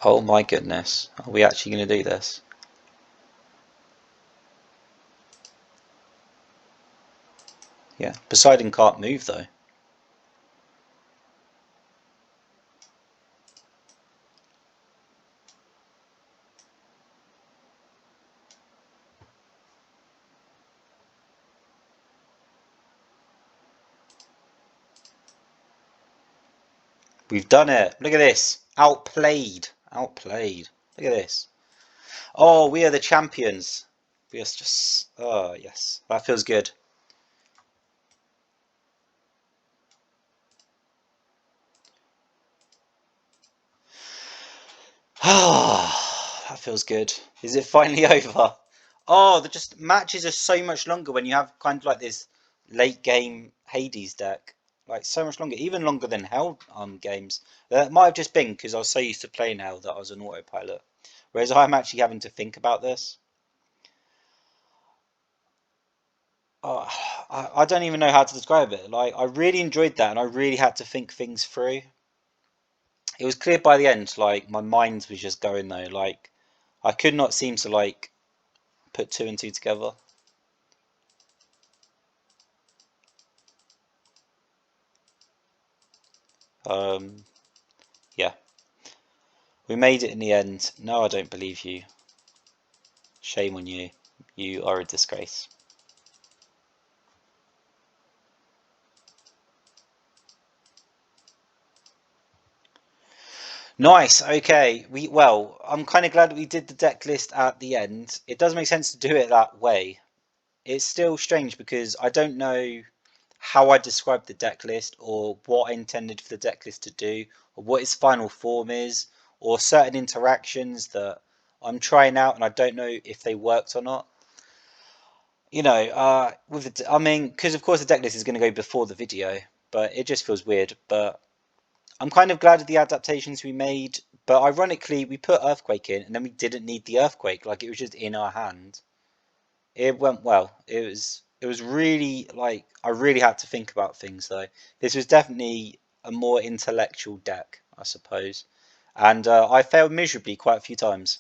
Oh my goodness. Are we actually going to do this? Yeah. Poseidon can't move though. We've done it. Look at this. Outplayed. Outplayed. Look at this. Oh, we are the champions. We are just. Oh, yes. That feels good. Ah, that feels good. Is it finally over? Oh, the just matches are so much longer when you have kind of like this late game Hades deck. Like so much longer, even longer than Hell games. That might have just been because I was so used to playing Hell that I was an autopilot. Whereas I'm actually having to think about this. Oh, I don't even know how to describe it. Like I really enjoyed that, and I really had to think things through. It was clear by the end. Like my mind was just going though. Like I could not seem to like put two and two together. Um, yeah, we made it in the end. No, I don't believe you. Shame on you. You are a disgrace. Nice. Okay. I'm kind of glad we did the deck list at the end. It does make sense to do it that way. It's still strange because I don't know how I described the deck list or what I intended for the deck list to do or what its final form is or certain interactions that I'm trying out and I don't know if they worked or not. I mean, because of course the deck list is going to go before the video, but it just feels weird. But I'm kind of glad of the adaptations we made. But ironically, we put Earthquake in, and then we didn't need the Earthquake. Like it was just in our hand. It went well. It was really like I really had to think about things though. This was definitely a more intellectual deck, I suppose, and I failed miserably quite a few times.